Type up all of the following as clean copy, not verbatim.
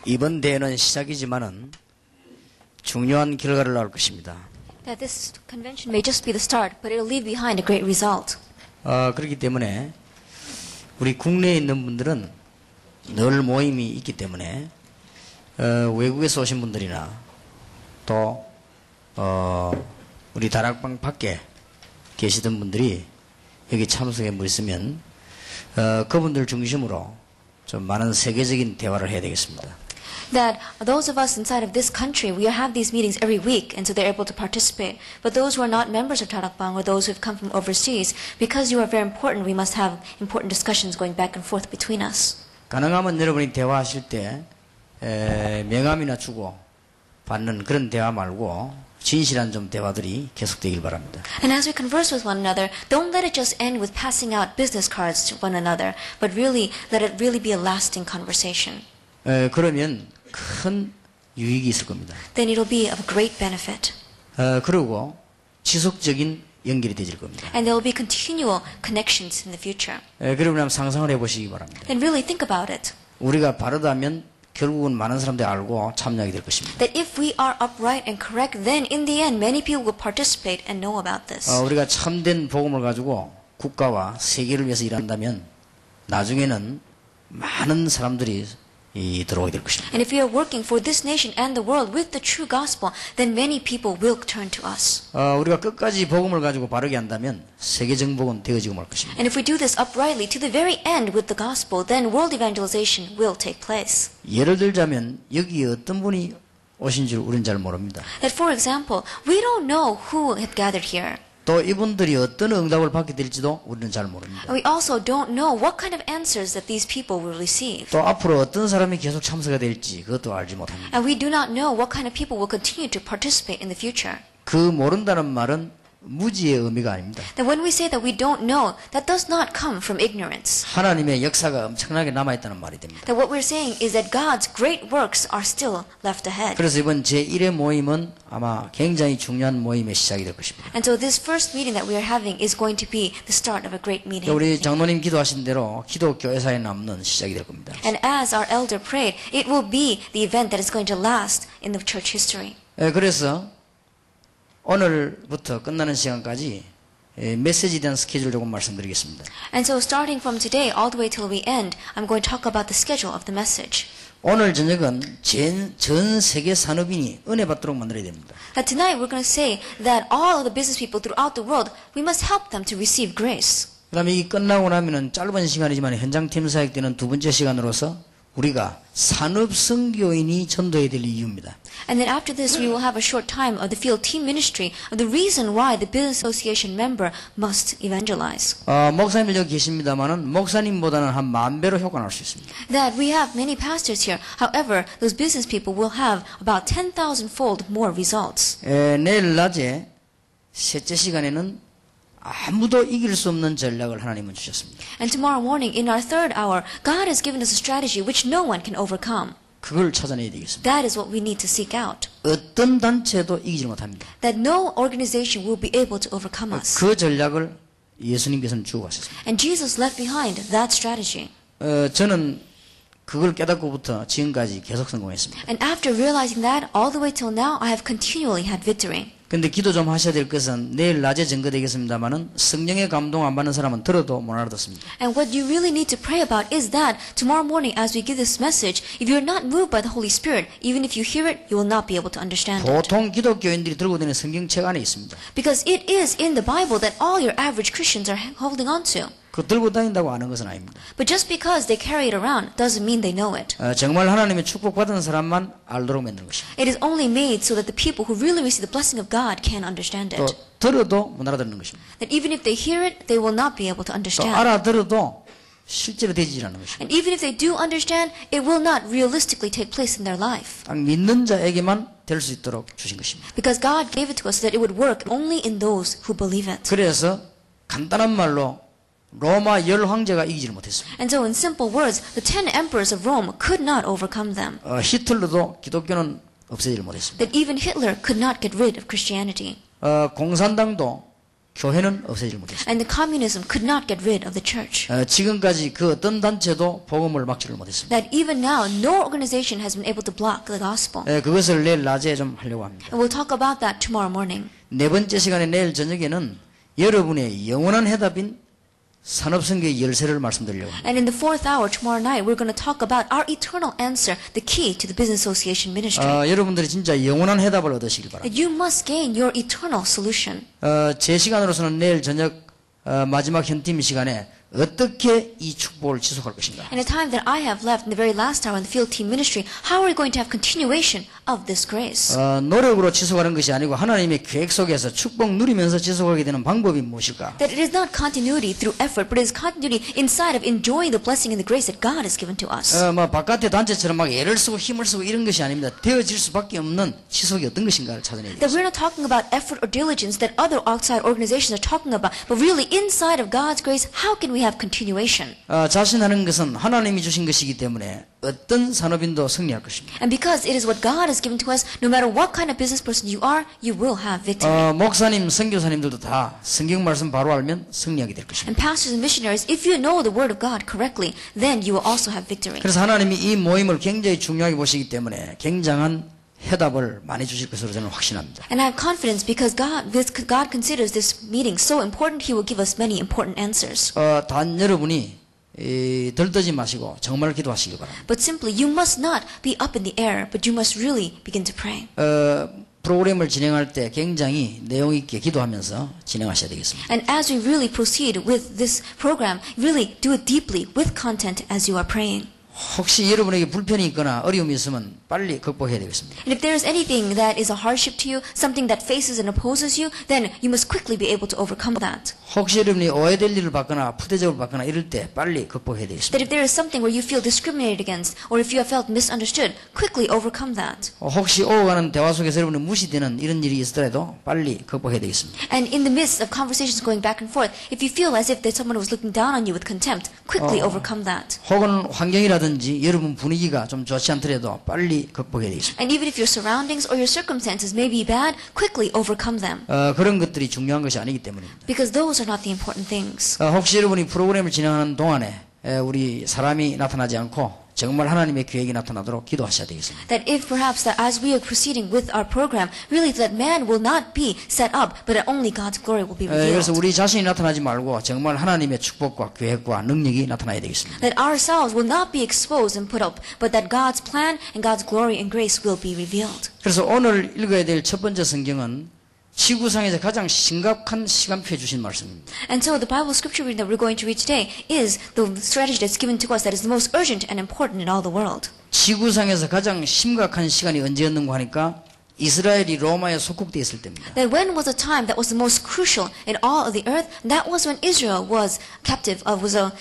이번 대회는 시작이지만은 중요한 결과를 낳을 것입니다. That this convention may just be the start, but it will leave behind a great result. 그렇기 때문에 우리 국내에 있는 분들은 늘 모임이 있기 때문에 외국에서 오신 분들이나 또 우리 다락방 밖에 계시던 분들이 여기 참석해 있으면 그분들 중심으로 좀 많은 세계적인 대화를 해야 되겠습니다. That those of us inside of this country, we have these meetings every week, and so they're able to participate. But those who are not members of Tarakbang or those who have come from overseas, because you are very important, we must have important discussions going back and forth between us. 가능하면 여러분이 대화하실 때 명함이나 주고 받는 그런 대화 말고 진실한 좀 대화들이 계속되길 바랍니다. And as we converse with one another, don't let it just end with passing out business cards to one another, but really let it really be a lasting conversation. 그러면 큰 유익이 있을 겁니다. Then it'll be of great benefit. 그리고 지속적인 연결이 되질 겁니다. And there will be continual connections in the future. 그러면 한번 상상을 해보시기 바랍니다. And really think about it. 우리가 바르다면 결국은 많은 사람들이 알고 참여하게 될 것입니다. That if we are upright and correct, then in the end many people will participate and know about this. 우리가 참된 복음을 가지고 국가와 세계를 위해서 일한다면 나중에는 많은 사람들이 들어오게 될 것입니다. And if we are working for this nation and the world with the true gospel, then many people will turn to us. 우리가 끝까지 복음을 가지고 바르게 한다면 세계 정복은 되어지고 말 것입니다. And if we do this uprightly to the very end with the gospel, then world evangelization will take place. 예를 들자면 여기 어떤 분이 오신 줄 우리는 잘 모릅니다. That for example, we don't know who had gathered here. 또 이분들이 어떤 응답을 받게 될지도 우리는 잘 모릅니다. And we also don't know what kind of answers that these people will receive. 또 앞으로 어떤 사람이 계속 참석이 될지 그것도 알지 못합니다. And we do not know what kind of people will continue to participate in the future. 그 모른다는 말은 무지의 의미가 아닙니다. That when we say that we don't know, that does not come from ignorance. 하나님의 역사가 엄청나게 남아있다는 말이 됩니다. That what we're saying is that God's great works are still left ahead. 그래서 이번 제1회 모임은 아마 굉장히 중요한 모임의 시작이 될 것입니다. And so this first meeting that we are having is going to be the start of a great meeting. 우리 장로님 기도하신 대로 기독교회사에 남는 시작이 될 겁니다. And as our elder prayed, it will be the event that is going to last in the church history. 그래서 오늘부터 끝나는 시간까지 메시지에 대한 스케줄 조금 말씀드리겠습니다. And so starting from today all the way till we end, I'm going to talk about the schedule of the message. 오늘 저녁은 전 세계 산업인이 은혜 받도록 만들어야 됩니다. That tonight we're going to say that all of the business people throughout the world, we must help them to receive grace. 그 다음에 이 끝나고 나면은 짧은 시간이지만 현장팀 사역 때는 두 번째 시간으로서 우리가 산업 선교인이 전도해야 될 이유입니다. And then after this we will have a short time of the field team ministry of the reason why the business association member must evangelize. 목사님들 여기 계십니다만은 목사님보다는 한 10,000배로 효과 날 수 있습니다. That we have many pastors here. However, those business people will have about 10,000-fold more results. 내일 낮에 셋째 시간에는 아무도 이길 수 없는 전략을 하나님은 주셨습니다. And tomorrow morning in our third hour, God has given us a strategy which no one can overcome. 그걸 찾아내야 되겠습니다. That is what we need to seek out. 어떤 단체도 이기지 못합니다. That no organization will be able to overcome us. 그 전략을 예수님께서는 주고 가셨습니다. And Jesus left behind that strategy. 저는 그걸 깨닫고부터 지금까지 계속 성공했습니다. And after realizing that, all the way till now, I have continually had victory. 근데 기도 좀 하셔야 될 것은 내일 낮에 증거되겠습니다만은 성령의 감동 안 받는 사람은 들어도 못 알아듣습니다. And what you really need to pray about is that tomorrow morning as we give this message, if you're not moved by the Holy Spirit, even if you hear it, you will not be able to understand it. 보통 기독교인들이 들고 다니는 성경책 안에 있습니다. Because it is in the Bible that all your average Christians are holding on to. 그 들고 다닌다고 아는 것은 아닙니다. But just because they carry it around doesn't mean they know it. 정말 하나님의 축복받은 사람만 알도록 만드는 것입니다. It is only made so that the people who really receive the blessing of God can understand 또 it. 들어도 못 알아듣는 것입니다. That even if they hear it, they will not be able to 또 understand. 알아들어도 실제로 되지 않는 것입니다. And even if they do understand, it will not realistically take place in their life. 딱 믿는 자에게만 될 수 있도록 주신 것입니다. Because God gave it to us so that it would work only in those who believe it. 그래서 간단한 말로 로마 10황제가 이기지를 못했습니다. And so in simple words, the 10 emperors of Rome could not overcome them. 히틀러도 기독교는 없애지를 못했습니다. That even Hitler could not get rid of Christianity. 공산당도 교회는 없애지를 못했습니다. And the communism could not get rid of the church. 지금까지 그 어떤 단체도 복음을 막지를 못했습니다. That even now, no organization has been able to block the gospel. 그것을 내일 낮에 좀 하려고 합니다. And we'll talk about that tomorrow morning. 네 번째 시간에 내일 저녁에는 여러분의 영원한 해답인 산업선교의 열쇠를 말씀드리려고 합니다. And in the fourth hour tomorrow night, we're going to talk about our eternal answer, the key to the business association ministry. 여러분들이 진짜 영원한 해답을 얻으시길 바랍니다. That you must gain your eternal solution. 제 시간으로서는 내일 저녁 마지막 현팀 시간에 어떻게 이 축복을 지속할 것인가. In the time that I have left in the very last hour in the field team ministry, how are we going to have continuation of this grace? 노력으로 지속하는 것이 아니고 하나님의 계획 속에서 축복 누리면서 지속하게 되는 방법이 무엇일까? That it is not continuity through effort, but it is continuity inside of enjoying the blessing and the grace that God has given to us. 바깥의 단체처럼 막 애를 쓰고 힘을 쓰고 이런 것이 아닙니다. 되어질 수밖에 없는 지속이 어떤 것인가를 찾아내야 That 됩니다. we're not talking about effort or diligence that other outside organizations are talking about, but really inside of God's grace, how can we have continuation? 자신하는 것은 하나님이 주신 것이기 때문에 어떤 산업인도 승리할 것입니다. And because it is what God has given to us, no matter what kind of business person you are, you will have victory. 목사님, 선교사님들도 다 성경 말씀 바로 알면 승리하게 될 것입니다. And pastors and missionaries, if you know the word of God correctly, then you will also have victory. 그래서 하나님이 이 모임을 굉장히 중요하게 보시기 때문에 굉장한 해답을 많이 주실 것으로 저는 확신합니다. And I have confidence because God considers this meeting so important, He will give us many important answers. 단 여러분이 들떠지 마시고 정말 기도하시기 바랍니다. But simply, you must not be up in the air, but you must really begin to pray. 프로그램을 진행할 때 굉장히 내용 있게 기도하면서 진행하셔야 되겠습니다. And as we really proceed with this program, really do it deeply with content as you are praying. 혹시 여러분에게 불편이 있거나 어려움이 있으면 빨리 극복해야 되겠습니다. And if there is anything that is a hardship to you, something that faces and opposes you, then you must quickly be able to overcome that. 혹시 여러분이 오해될 일을 받거나 푸대접을 받거나 이럴 때 빨리 극복해야 되겠습니다. That if there is something where you feel discriminated against, or if you have felt misunderstood, quickly overcome that. 혹시 오가는 대화 속에서 여러분이 무시되는 이런 일이 있더라도 빨리 극복해야 되겠습니다. And in the midst of conversations going back and forth, if you feel as if that someone was looking down on you with contempt, quickly overcome that. 혹은 환경이라든지 여러분 분위기가 좀 좋지 않더라도 빨리 극복해야 되겠습니다. And even if your surroundings or your circumstances may be bad, quickly overcome them. 그런 것들이 중요한 것이 아니기 때문입니다. Because those are not the important things. 혹시 여러분이 프로그램을 진행하는 동안에 우리 사람이 나타나지 않고 정말 하나님의 계획이 나타나도록 기도하셔야 되겠습니다. That if perhaps that as we are proceeding with our program, really that man will not be set up, but that only God's glory will be 그래서 revealed. 우리 자신이 나타나지 말고 정말 하나님의 축복과 계획과 능력이 나타나야 되겠습니다. That ourselves will not be exposed and put up, but that God's plan and God's glory and grace will be revealed. 그래서 오늘 읽어야 될 첫 번째 성경은 지구상에서 가장 심각한 시간표에 주신 말씀입니다. And so the Bible scripture reading that we're going to read today is the strategy that's given to us that is the most urgent and important in all the world. 지구상에서 가장 심각한 시간이 언제였는가 하니까 이스라엘이 로마에 속국되어 있을 때입니다. That when was a time that was the most crucial in all of the earth? That was when Israel was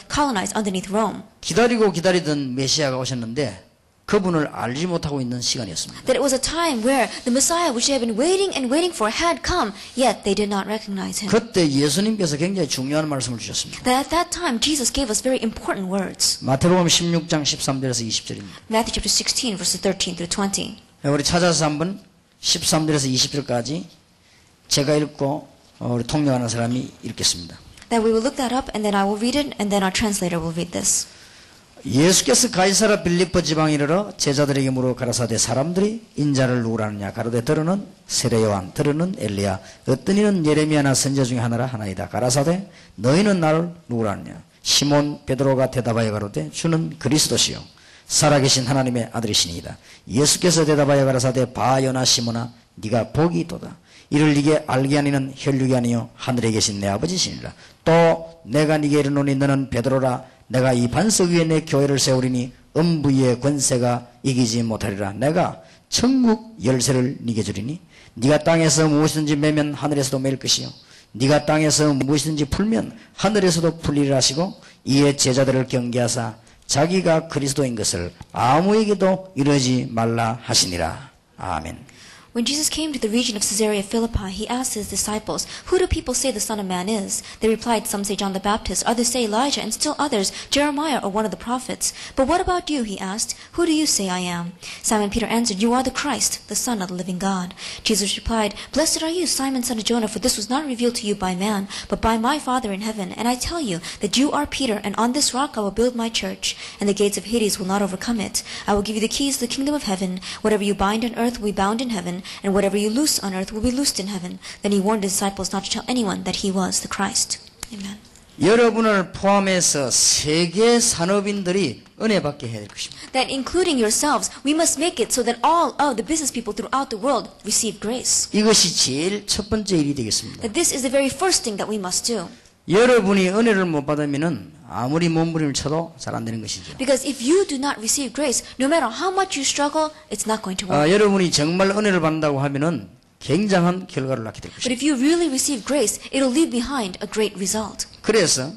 colonized underneath Rome. 기다리던 메시아가 오셨는데 그분을 알지 못하고 있는 시간이었습니다. That it was a time where the Messiah, which they had been waiting and waiting for, had come, yet they did not recognize him. 그때 예수님께서 굉장히 중요한 말씀을 주셨습니다. That at that time, Jesus gave us very important words. 마태복음 16장 13절에서 20절입니다. Matthew chapter 16, verses 13 through 20. 우리 찾아서 한번 13절에서 20절까지 제가 읽고 우리 통역하는 사람이 읽겠습니다. That we will look that up, and then I will read it, and then our translator will read this. 예수께서 가이사라 빌립보 지방에 이르러 제자들에게 물어 가라사대 사람들이 인자를 누구라느냐 가로되 들으는 세례 요한 들으는 엘리야 어떤 이는 예레미야나 선지자 중에 하나이다 가라사대 너희는 나를 누구라느냐 시몬 베드로가 대답하여 가로되 주는 그리스도시요 살아계신 하나님의 아들이시니이다. 예수께서 대답하여 가라사대 바요나 시몬아 네가 복이 있도다. 이를 네게 알게 하니는 혈육이 아니요 하늘에 계신 내 아버지시니라. 또 내가 네게 이르노니 너는 베드로라 내가 이 반석 위에 내 교회를 세우리니 음부의 권세가 이기지 못하리라. 내가 천국 열쇠를 네게 주리니 네가 땅에서 무엇이든지 매면 하늘에서도 매일 것이요 네가 땅에서 무엇이든지 풀면 하늘에서도 풀리리라 하시고 이에 제자들을 경계하사 자기가 그리스도인 것을 아무에게도 이르지 말라 하시니라. 아멘. When Jesus came to the region of Caesarea Philippi, he asked his disciples, "Who do people say the Son of Man is?" They replied, "Some say John the Baptist, others say Elijah, and still others Jeremiah or one of the prophets." "But what about you?" he asked. "Who do you say I am?" Simon Peter answered, "You are the Christ, the Son of the living God." Jesus replied, "Blessed are you, Simon, son of Jonah, for this was not revealed to you by man, but by my Father in heaven. And I tell you that you are Peter, and on this rock I will build my church, and the gates of Hades will not overcome it. I will give you the keys to the kingdom of heaven. Whatever you bind on earth will be bound in heaven, and whatever you loose on earth will be loosed in heaven." Then he warned his disciples not to tell anyone that he was the Christ. Amen. 여러분을 포함해서 세계 산업인들이 은혜 받게 해야 될 것입니다. That including yourselves, we must make it so that all of the business people throughout the world receive grace. 이것이 제일 첫 번째 일이 되겠습니다. That this is the very first thing that we must do. 여러분이 은혜를 못 받으면은 아무리 몸부림을 쳐도 잘 안 되는 것이죠. Because if you do not receive grace, no matter how much you struggle, it's not going to work. 여러분이 정말 은혜를 받는다고 하면은 굉장한 결과를 낳게 될 But 것입니다. if you really receive grace, it'll leave behind a great result. 그래서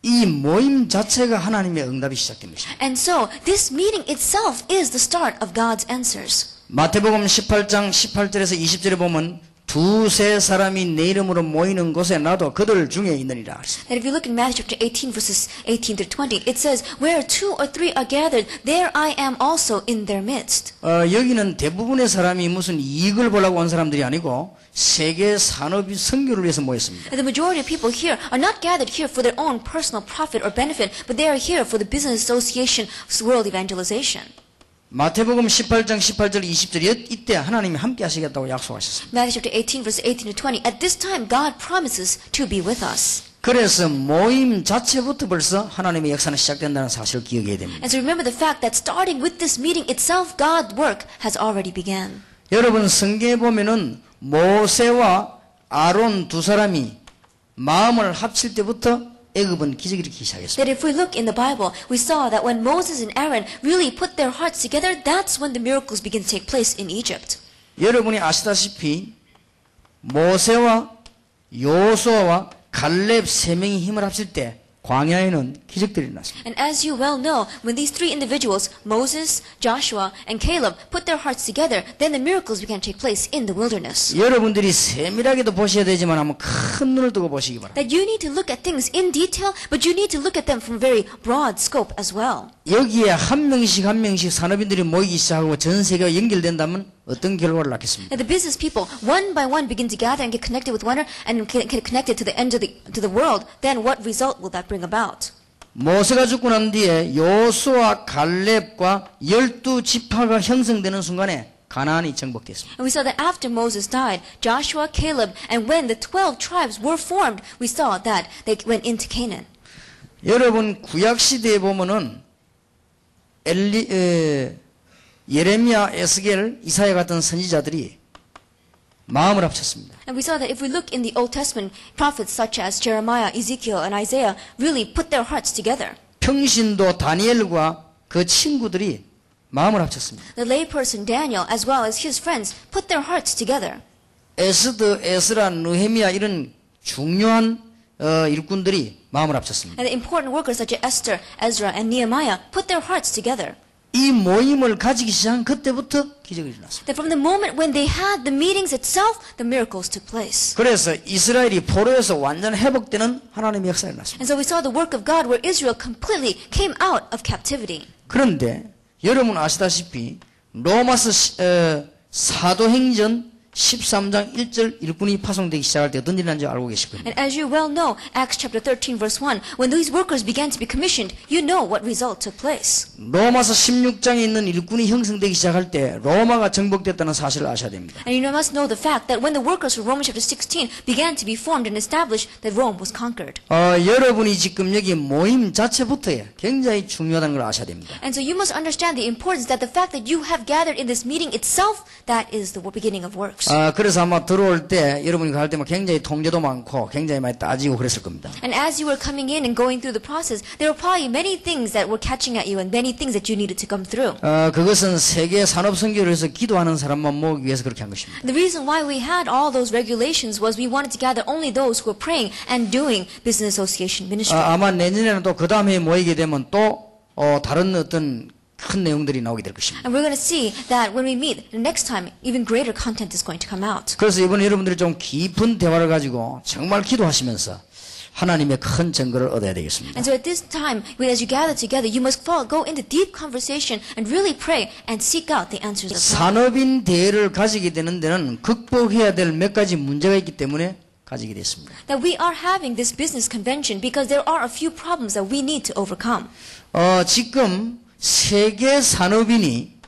이 모임 자체가 하나님의 응답이 시작된 것입니다. And so, this meeting itself is the start of God's answers. 마태복음 18장 18절에서 20절에 보면 두세 사람이 내 이름으로 모이는 곳에 나도 그들 중에 있느니라. And if you look in Matthew chapter 18, verses 18 through 20, it says, "Where 2 or 3 are gathered, there I am also in their midst." 여기는 대부분의 사람이 무슨 이익을 보려고 온 사람들이 아니고 세계 산업이 선교를 위해서 모였습니다. And the majority of people here are not gathered here for their own personal profit or benefit, but they are here for the business association world evangelization. 마태복음 18장 18절 20절 이때 하나님이 함께 하시겠다고 약속하셨습니다. Matthew chapter 18, verse 18 to 20. At this time, God promises to be with us. 그래서 모임 자체부터 벌써 하나님의 역사는 시작된다는 사실을 기억해야 됩니다. And so remember the fact that starting with this meeting itself, God's work has already begun. 여러분 성경에 보면은 모세와 아론 두 사람이 마음을 합칠 때부터 애굽은 기적을 일으키기 시작했습니다. That if we look in the Bible, we saw that when Moses and Aaron really put their hearts together, that's when the miracles begin to take place in Egypt. 여러분이 아시다시피 모세와 여호수아와 갈렙 세 명이 힘을 합칠 때 광야에는 기적들이 일어났습니다. And as you well know, when these three individuals, Moses, Joshua, and Caleb, put their hearts together, then the miracles began to take place in the wilderness. 여러분들이 세밀하게도 보셔야 되지만 한번 큰 눈을 뜨고 보시기 바랍니다. That you need to look at things in detail, but you need to look at them from very broad scope as well. 여기에 한 명씩 한 명씩 산업인들이 모이기 시작하고 전 세계가 연결된다면 어떤 결과를 낳겠습니까? And the business people, one by one, begin to gather and get connected with one another and get connected to the end of the world. Then what result will that bring about? 모세가 죽고 난 뒤에 여호수아 갈렙과 12지파가 형성되는 순간에 가나안이 정복됐습니다. And we saw that after Moses died, Joshua, Caleb, and when the 12 tribes were formed, we saw that they went into Canaan. 여러분 구약 시대에 보면은 예레미야, 에스겔, 이사야 같은 선지자들이 마음을 합쳤습니다. And we saw that if we look in the Old Testament, prophets such as Jeremiah, Ezekiel, and Isaiah really put their hearts together. 평신도 다니엘과 그 친구들이 마음을 합쳤습니다. The layperson Daniel, as well as his friends, put their hearts together. 에스더, 에스라, 느헤미야 이런 중요한 일꾼들이 마음을 합쳤습니다. And the important workers such as Esther, Ezra, and Nehemiah put their hearts together. 이 모임을 가지기 시작한 그때부터 기적이 일어났습니다. That from the moment when they had the meetings itself, the miracles took place. 그래서 이스라엘이 포로에서 완전 회복되는 하나님의 역사가 일어났습니다. And so we saw the work of God where Israel completely came out of captivity. 그런데 여러분 아시다시피 로마서 사도행전 13장 1절 일꾼이 파송되기 시작할 때 어떤 일이 났는지 알고 계실 겁니다. And as you well know, Acts chapter 13 verse 1, when these workers began to be commissioned, you know what result took place. 로마서 16장에 있는 일꾼이 형성되기 시작할 때 로마가 정복됐다는 사실을 아셔야 됩니다. And you must know the fact that when the workers from Romans chapter 16 began to be formed and established, that Rome was conquered. 여러분이 지금 여기 모임 자체부터 굉장히 중요하다는 걸 아셔야 됩니다. And so you must understand the importance that the fact that you have gathered in this meeting itself, that is the beginning of works. 그래서 아마 들어올 때 여러분이 갈 때만 굉장히 통제도 많고 굉장히 많이 따지고 그랬을 겁니다. And as you were coming in and going through the process, there were probably many things that were catching at you and many things that you needed to come through. 그것은 세계 산업 선교를 해서 기도하는 사람만 모으기 위해서 그렇게 한 것입니다. The reason why we had all those regulations was we wanted to gather only those who were praying and doing business association ministry. 아마 내년에는 또 그 다음에 모이게 되면 또 다른 어떤 큰 내용들이 나오게 될 것입니다. And we're going to see that when we meet the next time, even greater content is going to come out. 그래서 이번에 여러분들이 좀 깊은 대화를 가지고 정말 기도하시면서 하나님의 큰 증거를 얻어야 되겠습니다. And so at this time, as you gather together, you must go into deep conversation and really pray and seek out the answers of God. 산업인 대회를 가지게 되는 데는 극복해야 될 몇 가지 문제가 있기 때문에 가지게 됐습니다. That we are having this business convention because there are a few problems that we need to overcome. 지금 세계 산업인이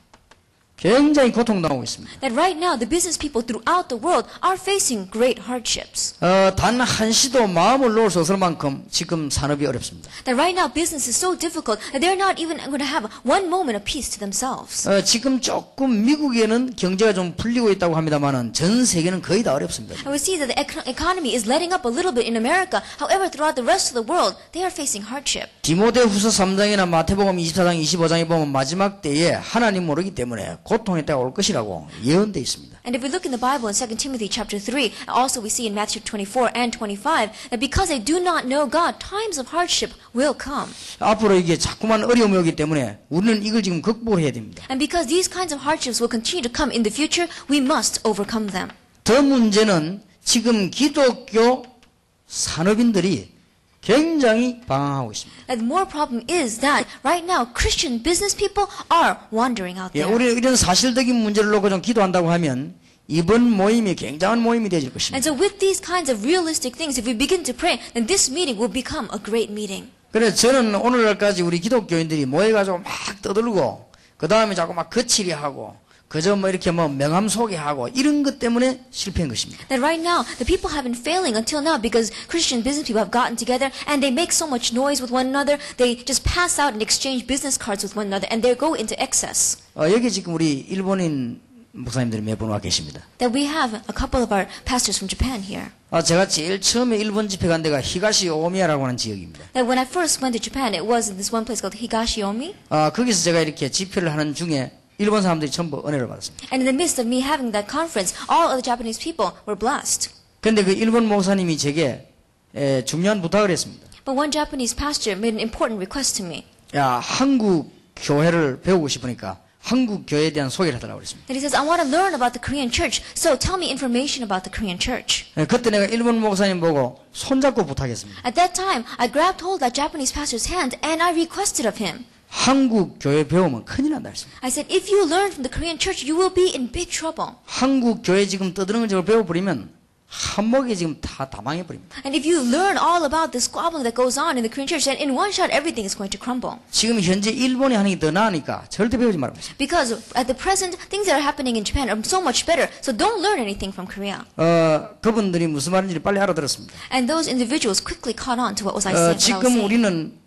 굉장히 고통당하고 있습니다. That right now, the business people throughout the world are facing great hardships. 단 한시도 마음을 놓을 수 없을 만큼 지금 산업이 어렵습니다. That right now, business is so difficult that they're not even going to have one moment of peace to themselves. 지금 조금 미국에는 경제가 좀 풀리고 있다고 합니다만은 전 세계는 거의 다 어렵습니다. And we see that the economy is letting up a little bit in America. However, throughout the rest of the world, they are facing hardship. 디모데후서 3장이나 마태복음 24장 25장에 보면 마지막 때에 하나님 모르기 때문에 고통의 때가 올 것이라고 예언되어 있습니다. And if we look in the Bible in 2 Timothy chapter 3, also we see in Matthew 24 and 25, that because they do not know God, times of hardship will come. 앞으로 이게 자꾸만 어려움이 오기 때문에 우리는 이걸 지금 극복을 해야 됩니다. And because these kinds of hardships will continue to come in the future, we must overcome them. 더 문제는 지금 기독교 산업인들이 굉장히 방황하고 있습니다. And the more problem is that right now Christian business people are wandering out there. 우리 이런 사실적인 문제를 놓고 좀 기도한다고 하면 이번 모임이 굉장한 모임이 되질 것입니다. And so with these kinds of realistic things, if we begin to pray, then this meeting will become a great meeting. 그래서 저는 오늘날까지 우리 기독교인들이 모여가지고 막 떠들고 그 다음에 자꾸 막 거칠이하고 그저 뭐 이렇게 뭐 명함 소개하고 이런 것 때문에 실패한 것입니다. That right now, the people have been failing until now because Christian business people have gotten together and they make so much noise with one another. They just pass out and exchange business cards with one another and they go into excess. 여기 지금 우리 일본인 목사님들이 몇 분 와 계십니다. That we have a couple of our pastors from Japan here. 제가 제일 처음에 일본 집회 간 데가 히가시오미야라고 하는 지역입니다. That when I first went to Japan, it was in this one place called Higashiomi. 거기서 제가 이렇게 집회를 하는 중에 일본 사람들이 전부 은혜를 받았습니다. And in the midst of me having that conference, all of the Japanese people were blessed. 그런데 그 일본 목사님이 제게 중요한 부탁을 했습니다. But one Japanese pastor made an important request to me. 야, 한국 교회를 배우고 싶으니까 한국 교회에 대한 소개를 해달라고 그랬습니다. And he says, I want to learn about the Korean church, so tell me information about the Korean church. 그때 내가 일본 목사님 보고 손잡고 부탁했습니다. At that time, I grabbed hold of that Japanese pastor's hand and I requested of him. 한국 교회 배우면 큰일 난다 했습니다. I said, if you learn from the Korean church, you will be in big trouble. 한국 교회 지금 떠드는 걸 배워버리면 한목에 지금 다 망해버립니다. And if you learn all about the squabbling that goes on in the Korean church, then in one shot, everything is going to crumble. 지금 현재 일본이 하는 게 더 나으니까 절대 배우지 말라고 했습니다. Because at the present, things that are happening in Japan are so much better, so don't learn anything from Korea. 그분들이 무슨 말인지 빨리 알아들었습니다. And those individuals quickly caught on to what was I saying. 지금 우리는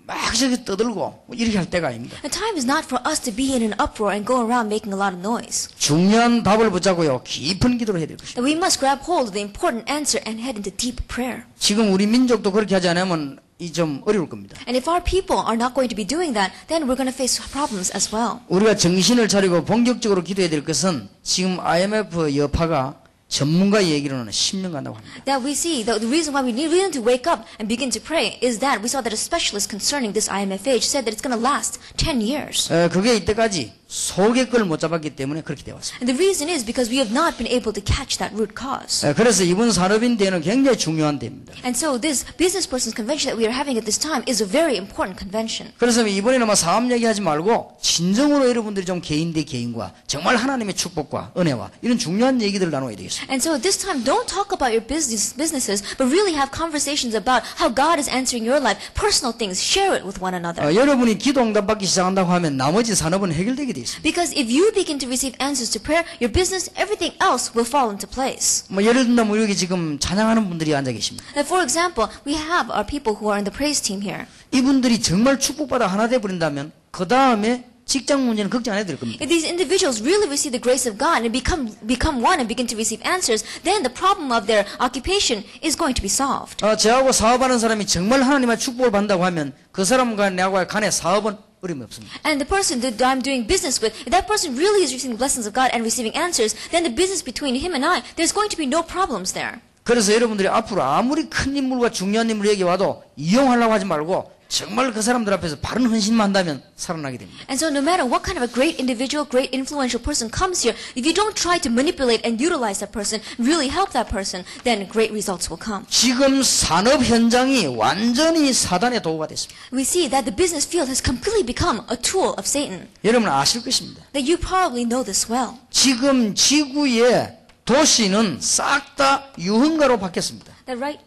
막 저기 떠들고 이렇게 할 때가 아닙니다. The time is not for us to be in an uproar and go around making a lot of noise. 중요한 답을 붙잡고요. 깊은 기도를 해야 될 것입니다. That we must grab hold of the important answer and head into deep prayer. 지금 우리 민족도 그렇게 하지 않으면 이 좀 어려울 겁니다. And if our people are not going to be doing that, then we're going to face problems as well. 우리가 정신을 차리고 본격적으로 기도해야 될 것은 지금 IMF 여파가 전문가 얘기로는 10년 간다고 합니다. That we see, the reason why we need to wake up and begin to pray is that we saw that a specialist concerning this IMF said that it's going to last 10 years. 그게 이때까지 속의 걸 못 잡았기 때문에 그렇게 되었습니다. And the reason is because we have not been able to catch that root cause. 그래서 이번 산업인 대회는 굉장히 중요한 대회입니다. And so this business persons convention that we are having at this time is a very important convention. 그래서 이번에는 뭐 사업 얘기하지 말고 진정으로 여러분들이 좀 개인 대 개인과 정말 하나님의 축복과 은혜와 이런 중요한 얘기들을 나눠야 되겠습니다. And so at this time, don't talk about your businesses, but really have conversations about how God is answering your life, personal things, share it with one another. 여러분이 기도 응답받기 시작한다고 하면 나머지 산업은 해결되게 돼 있습니다. Because if you begin to receive answers to prayer, your business, everything else will fall into place. 예를 든다면 여기 지금 찬양하는 분들이 앉아 계십니다. And for example, we have our people who are in the praise team here. 이분들이 정말 축복받아 하나 돼 버린다면 그 다음에 직장 문제는 걱정 안 해도 될 겁니다. If these individuals really receive the grace of God and become one and begin to receive answers, then the problem of their occupation is going to be solved. 저하고 사업하는 사람이 정말 하나님의 축복을 받는다고 하면 그 사람과 내하고의 간의 사업은 어려움이 없습니다. And the person that I'm doing business with, if that person really is receiving blessings of God and receiving answers, then the business between him and I, there's going to be no problems there. 그래서 여러분들이 앞으로 아무리 큰 인물과 중요한 인물이 여기 와도 이용하려고 하지 말고 정말 그 사람들 앞에서 바른 헌신만 한다면 살아나게 됩니다. And so no matter what kind of a great individual, great influential person comes here, if you don't try to manipulate and utilize that person, really help that person, then great results will come. 지금 산업 현장이 완전히 사단의 도구가 됐습니다. We see that the business field has completely become a tool of Satan. 여러분 아실 것입니다. That you probably know this well. 지금 지구의 도시는 싹 다 유흥가로 바뀌었습니다. That right?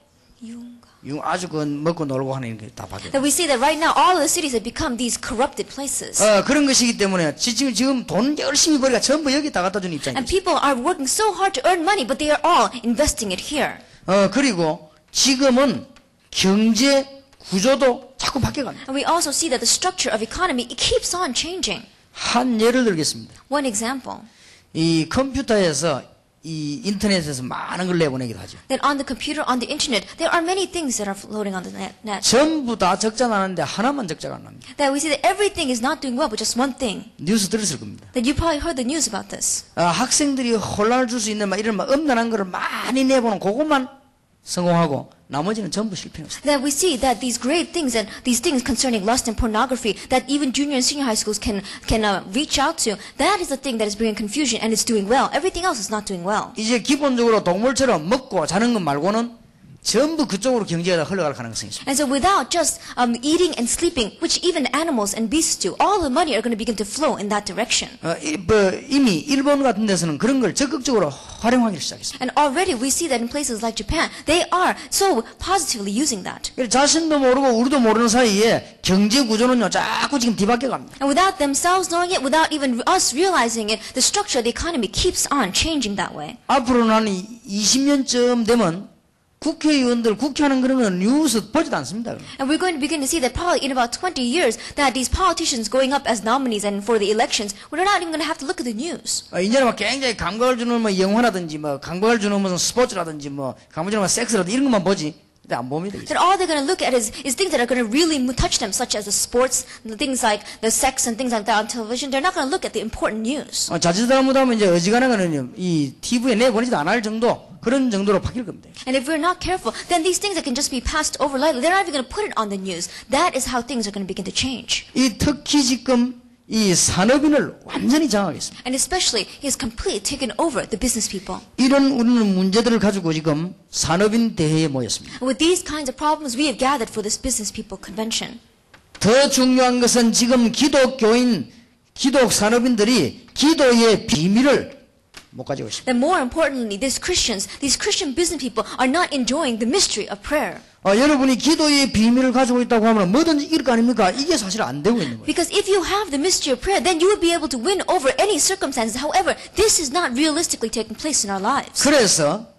아주 그 먹고 놀고 하는 게 다 바뀌었어요. That we see that right now all of the cities have become these corrupted places. 그런 것이기 때문에 지금 돈 열심히 벌이가 전부 여기 다 갖다 주는 And 입장이죠. people are working so hard to earn money, but they are all investing it here. 그리고 지금은 경제 구조도 자꾸 바뀌어갑니다. And we also see that the structure of economy, it keeps on changing. 한 예를 들겠습니다. One example. 이 컴퓨터에서 이 인터넷에서 많은 걸 내보내기도 하죠. That on the computer, on the internet, there are many things that are floating on the net. 전부 다 적자 나는데 하나만 적자가 안 납니다. That we see that everything is not doing well, but just one thing. 뉴스 들었을 겁니다. That you probably heard the news about this. 학생들이 혼란을 줄 수 있는 이런 엄난한 거를 많이 내보는 그것만 성공하고 나머지는 전부 실패했어요. That we see that these great things and these things concerning lust and pornography that even junior and senior high schools can reach out to, that is the thing that is bringing confusion and it's doing well. Everything else is not doing well. 이제 기본적으로 동물처럼 먹고 자는 것 말고는 전부 그쪽으로 경제가 흘러갈 가능성이 있습니다. And so without just eating and sleeping, which even animals and beasts do, all the money are going to begin to flow in that direction. 이미 일본 같은 데서는 그런 걸 적극적으로 활용하기 시작했습니다. And already we see that in places like Japan, they are so positively using that. 자신도 모르고 우리도 모르는 사이에 경제 구조는요 자꾸 지금 뒤바뀌어 갑니다. And without themselves knowing it, without even us realizing it, the structure of the economy keeps on changing that way. 앞으로는 한 20년쯤 되면 국회의원들 국회하는 그런 건 뉴스 보지도 않습니다. And we're going to begin to see that probably in about 20 years that these politicians going up as nominees and for the elections, we're not even going to have to look at the news. 이제는 막 굉장히 감각을 주는 뭐 영화라든지 뭐 감각을 주는 무슨 스포츠라든지 뭐 감각을 주는 섹스라든지 이런 것만 보지. 근데 안 봅니다. That all they're going to look at is things that are going to really touch them, such as the sports, things like the sex and things like that on television. They're not going to look at the important news. 자칫하면 이제 어지간한 거는 이 TV에 내보내지도 않을 정도 그런 정도로 바뀔 겁니다. And if we're not careful, then these things that can just be passed over lightly, they're not even going to put it on the news. That is how things are going to begin to change. 이 특히 지금 이 산업인을 완전히 장악했습니다. And especially, he has completely taken over the business people. 이런 우리는 문제들을 가지고 지금 산업인 대회에 모였습니다. And with these kinds of problems, we have gathered for this business people convention. 더 중요한 것은 지금 기독교인, 기독 산업인들이 기도의 비밀을 못 가지고 있습니다. Then more importantly, these Christian business people are not enjoying the mystery of prayer. 여러분이 기도의 비밀을 가지고 있다고 하면 뭐든지 이길 거 아닙니까? 이게 사실 안 되고 있는 거예요. Because if you have the mystery of prayer, then you will be able to win over any circumstances. However, this is not realistically taking place in our lives. 그래서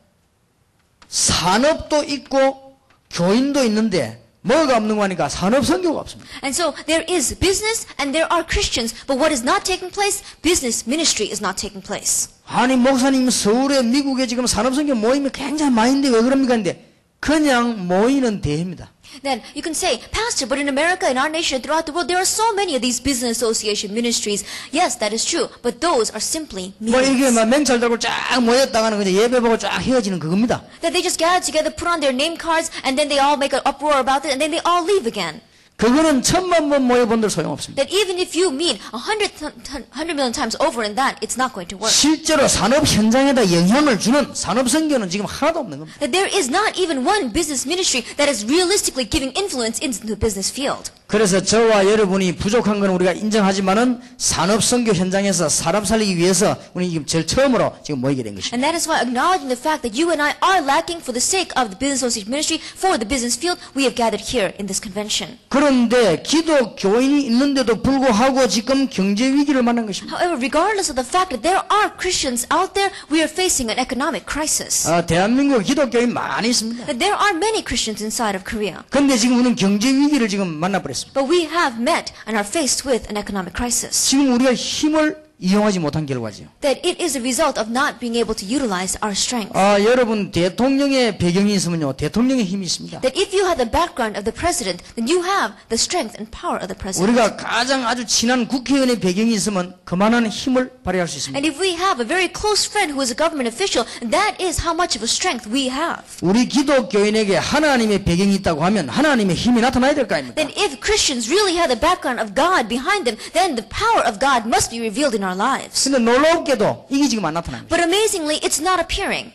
산업도 있고 교인도 있는데 뭐가 없는 거 하니까 산업 선교가 없습니다. And so there is business and there are Christians, but what is not taking place? Business ministry is not taking place. 아니 목사님 서울에 미국에 지금 산업 선교 모임이 굉장히 많이 있는데 왜 그럽니까? 근데 그냥 모이는 대회입니다. Then you can say, Pastor, but in America, in our nation, throughout the world, there are so many of these business association ministries. Yes, that is true, but those are simply 뭐 이게 meetings. 막 맹찰 달고 쫙 모였다가는 그냥 예배 보고 쫙 헤어지는 그겁니다. That they just gather together, put on their name cards, and then they all make an uproar about it, and then they all leave again. 그거는 1000만 번 모여본들 소용없습니다. That even if you meet 100 million times over in that, it's not going to work. 실제로 산업 현장에다 영향을 주는 산업 선교는 지금 하나도 없는 겁니다. That there is not even one business ministry that is realistically giving influence into the business field. 그래서 저와 여러분이 부족한 건 우리가 인정하지만은 산업 선교 현장에서 사람 살리기 위해서 우리 지금 제일 처음으로 지금 모이게 된 것입니다. And that is why, acknowledging the fact that you and I are lacking for the sake of the business association ministry, for the business field, we have gathered here in this convention. 그런데 기독교인이 있는데도 불구하고 지금 경제 위기를 만난 것입니다. However, regardless of the fact that there are Christians out there, we are facing an economic crisis. 대한민국 기독교인 많이 있습니다. That there are many Christians inside of Korea. 그런데 지금 우리는 경제 위기를 지금 만나버렸습니다. But we have met and are faced with an economic crisis. 지금 우리가 힘을 이용하지 못한 결과죠. that it is a result of not being able to utilize our strength. 여러분 대통령의 배경이 있으면요, 대통령의 힘이 있습니다. That if you have the background of the president, then you have the strength and power of the president. 우리가 가장 아주 친한 국회의원의 배경이 있으면 그만한 힘을 발휘할 수 있습니다. And if we have a very close friend who is a government official, that is how much of a strength we have. 우리 기독교인에게 하나님의 배경이 있다고 하면 하나님의 힘이 나타나야 될 거 아닙니까? Then if Christians really have the background of God behind them, then the power of God must be revealed in our lives. 근데 놀랍게도 이게 지금 안 나타납니다. But amazingly, it's not appearing.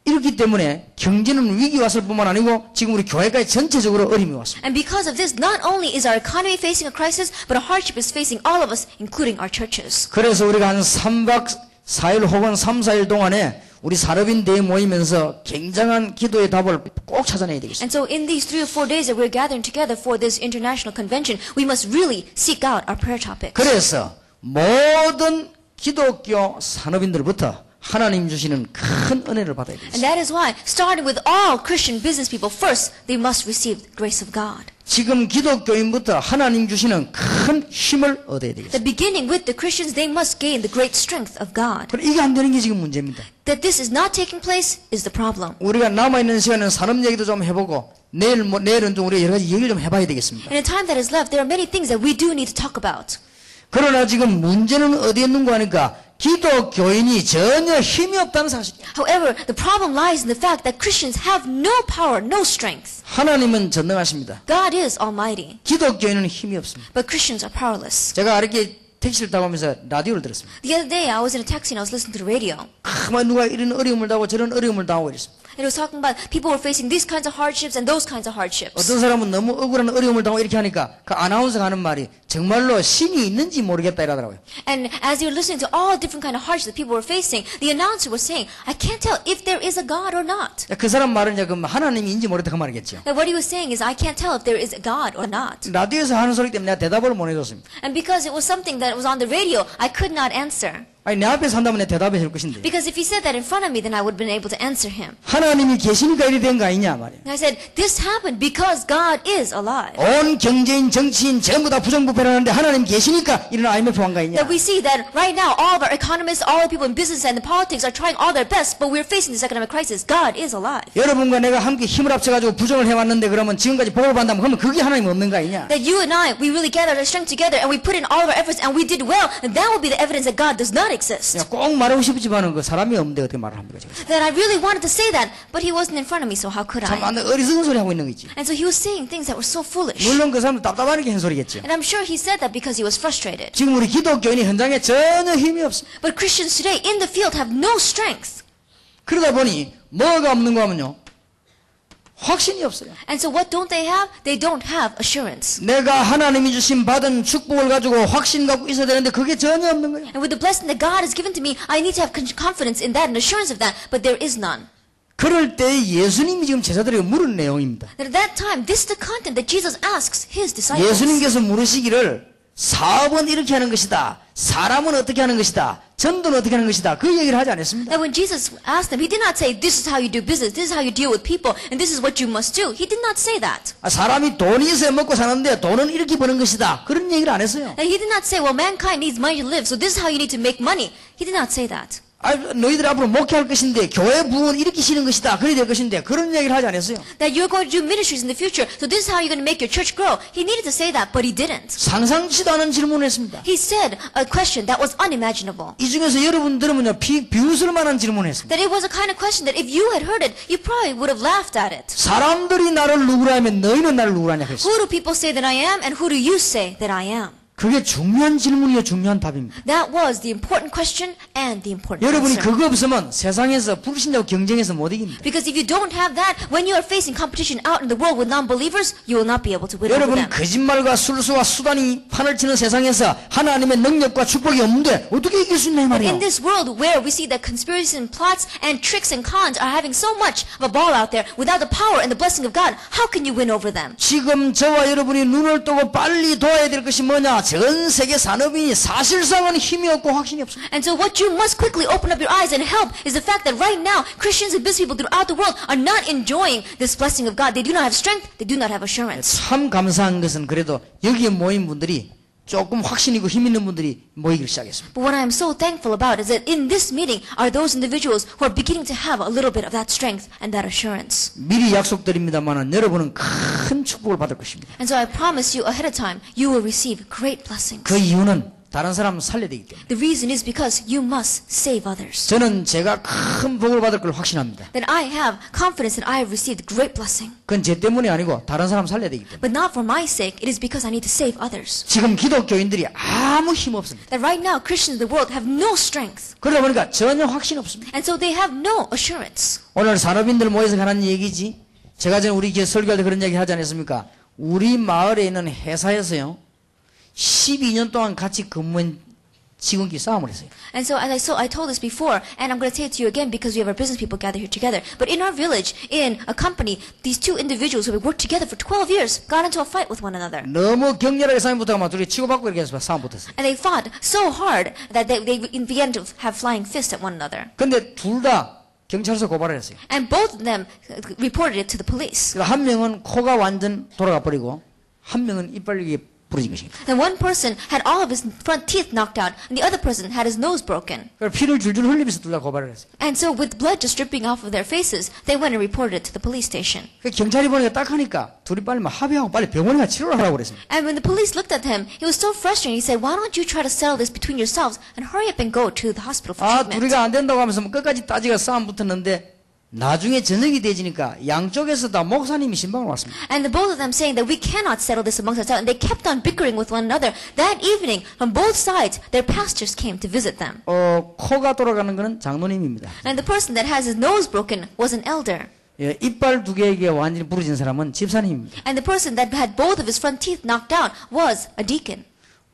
이렇기 때문에 경제는 위기 왔을 뿐만 아니고 지금 우리 교회까지 전체적으로 어려움이 왔습니다. And because of this, not only is our economy facing a crisis, but a hardship is facing all of us, including our churches. 그래서 우리가 한 3박 4일 혹은 3, 4일 동안에 우리 산업인 대회 모이면서 굉장한 기도의 답을 꼭 찾아내야 되겠습니다. And so in these 3 or 4 days that we're gathering together for this international convention, we must really seek out our prayer topics. 그래서 모든 기독교 산업인들부터 하나님 주시는 큰 은혜를 받아야 And 되겠습니다. that is why, starting with all Christian business people, first, they must receive the grace of God. 지금 기독교인부터 하나님 주시는 큰 힘을 얻어야 되겠습니다. That beginning with the Christians, they must gain the great strength of God. 그럼 이게 안 되는 게 지금 문제입니다. That this is not taking place is the problem. 우리가 남아있는 시간은 산업 얘기도 좀 해보고 내일은 좀 우리가 여러 가지 얘기를 좀 해봐야 되겠습니다. In the time that is left, there are many things that we do need to talk about. 그러나 지금 문제는 어디에 있는 거 하니까 기독교인이 전혀 힘이 없다는 사실이에요. However, the problem lies in the fact that Christians have no power, no strength. 하나님은 전능하십니다. God is almighty, 기독교인은 힘이 없습니다. but Christians are powerless. 제가 이렇게 택시를 타고 하면서 라디오를 들었습니다. The other day, I was in a taxi and I was listening to the radio. 가만 누가 이런 어려움을 당하고 저런 어려움을 당하고 이랬습니다. And it was talking about people were facing these kinds of hardships and those kinds of hardships. 어떤 사람은 너무 억울한 어려움을 당하고 이렇게 하니까 그 아나운서가 하는 말이 정말로 신이 있는지 모르겠다 이러더라고요. And as you were listening to all different kind of hardships that people were facing, the announcer was saying, I can't tell if there is a God or not. 그 사람 말은 이제 그 하나님인지 모르겠다 그 말이겠죠. That what he was saying is, I can't tell if there is a God or not. 라디오에서 하는 소리 때문에 내가 대답을 못 해줬습니다. And because it was something that was on the radio, I could not answer. 아니 내 앞에 산다면 내가 대답해 줄 것인데 Because if he said that in front of me, then I would have been able to answer him. 하나님이 계시니까 이리 된 거 아니냐 말이야. And I said, this happened because God is alive. 온 경제인 정치인 전부 다 부정부패라는데 하나님 계시니까 이런 IMF 왕가 있냐. That we see that right now, all of our economists, all the people in business and the politics are trying all their best, but we're facing this economic crisis. God is alive. 여러분과 내가 함께 힘을 합쳐가지고 부정을 해왔는데 그러면 지금까지 복을 받는다면 그러면 그게 하나님 없는 거 아니냐. That you and I, we really gathered our strength together and we put in all of our efforts and we did well, and that will be the evidence that God does not exist. 꼭 말하고 싶지만은 그 사람이 없는데 어떻게 말을 합니까 지금. That I really wanted to say that, but he wasn't in front of me, so how could 참 I? 어리석은 소리 하고 있는 거지. And so he was saying things that were so foolish. 물론 그 사람도 답답하니까 한 소리겠죠. And I'm sure he said that because he was frustrated. 지금 우리 기독교인이 현장에 전혀 힘이 없습니다. But Christians today in the field have no strength. 그러다 보니 뭐가 없는가 하면요. 확신이 없어요. And so what don't they have? They don't have assurance. 내가 하나님이 주신 받은 축복을 가지고 확신 갖고 있어야 되는데 그게 전혀 없는 거예요. And with the blessing that God has given to me, I need to have confidence in that and assurance of that, but there is none. 그럴 때 예수님이 지금 제자들에게 물은 내용입니다. That at that time, this is the content that Jesus asks his disciples. 예수님께서 물으시기를 사업은 이렇게 하는 것이다. 사람은 어떻게 하는 것이다. 전도는 어떻게 하는 것이다. 그 얘기를 하지 않았습니다. That when Jesus asked them, he did not say, this is how you do business, this is how you deal with people, and this is what you must do. He did not say that. 사람이 돈이 있어야 먹고 사는데 돈은 이렇게 버는 것이다. 그런 얘기를 안 했어요. And he did not say, well, mankind needs money to live, so this is how you need to make money. He did not say that. 너희들 앞으로 목회할 것인데 교회 부흥은 이렇게 쉬는 것이다. 그래야 될 것인데 그런 얘기를 하지 않았어요. That you're going to do ministries in the future, so this is how you're going to make your church grow. He needed to say that, but he didn't. 상상치도 않은 질문을 했습니다. He said a question that was unimaginable. 이 중에서 여러분 들으면요 비웃을 만한 질문을 했습니다. That it was a kind of question that if you had heard it, you probably would have laughed at it. 사람들이 나를 누구라 하면 너희는 나를 누구라냐 그랬어요. Who do people say that I am, and who do you say that I am? 그게 중요한 질문이요 중요한 답입니다. That was the important question and the important 여러분이 answer. 그거 없으면 세상에서 불신자와 경쟁에서 못 이깁니다. Because if you don't have that, when you are facing competition out in the world with non-believers, you will not be able to win over 여러분 them. 거짓말과 술수와 수단이 판을 치는 세상에서 하나님의 능력과 축복이 없는데 어떻게 이길 수 있냐 이 말이에요. In this world where we see that conspiracies and plots and tricks and cons are having so much of a ball out there, without the power and the blessing of God, how can you win over them? 지금 저와 여러분이 눈을 뜨고 빨리 도와야 될 것이 뭐냐. 전 세계 산업인이 사실상은 힘이 없고 확신이 없습니다. And so what you must quickly open up your eyes and help is the fact that right now, Christians and business people throughout the world are not enjoying this blessing of God. They do not have strength, they do not have assurance. 참 감사한 것은 그래도 여기에 모인 분들이 조금 확신 있고 힘 있는 분들이 모이기 시작했습니다. But what I am so thankful about is that in this meeting are those individuals who are beginning to have a little bit of that strength and that assurance. 미리 약속드립니다만 여러분은 큰 축복을 받을 것입니다. And so I promise you ahead of time, you will receive great blessings. 그 이유는 다른 사람 살려야 되기 때문에. The reason is because you must save others. 저는 제가 큰 복을 받을 걸 확신합니다. That I have confidence that I have received great blessing. 그건 제 때문이 아니고 다른 사람 살려야 되기 때문에. But not for my sake, it is because I need to save others. 지금 기독교인들이 아무 힘 없습니다. That right now Christians in the world have no strength. 그러다 보니까 전혀 확신 없습니다. And so they have no assurance. 오늘 산업인들 모여서 하는 얘기지. 제가 전에 우리 설교할 때 그런 얘기 하지 않았습니까? 우리 마을에 있는 회사에서요 12년 동안 같이 근무한 직원끼리 싸움을 했어요. And so I told this before, and I'm going to say it to you again because we have our business people gather here together. But in our village, in a company, these two individuals who have worked together for 12 years got into a fight with one another. 너무 격렬하게 싸움 붙어가면 둘이 치고받고 이렇게 해서 싸움 붙었어요. And they fought so hard that they began to have flying fists at one another. 근데 둘 다 경찰서 고발을 했어요. And both of them reported it to the police. 그러니까 한 명은 코가 완전 돌아가 버리고 한 명은 이빨이 부러진 것입니다. And one person had all of his front teeth knocked out, and the other person had his nose broken. 그래서 피를 줄줄 흘리면서 둘 다 고발을 했어요. And so with blood just dripping off of their faces, they went and reported it to the police station. 경찰이 보니까 딱 하니까 둘이 빨리 막 합의하고 빨리 병원에 가 치료를 하라고 그랬습니다. And when the police looked at him, he was so frustrated. He said, "Why don't you try to settle this between yourselves and hurry up and go to the hospital for 아, treatment?" 둘이가 안 된다고 하면서 끝까지 따지가 싸움 붙었는데 나중에 저녁이 되지니까 양쪽에서 다 목사님이 신방을 왔습니다. And the both of them saying that we cannot settle this amongst ourselves, and they kept on bickering with one another. That evening, from both sides, their pastors came to visit them. 코가 돌아가는 거는 장로님입니다. And the person that has his nose broken was an elder. 예, 이빨 두 개에게 완전히 부러진 사람은 집사님입니다. And the person that had both of his front teeth knocked out was a deacon.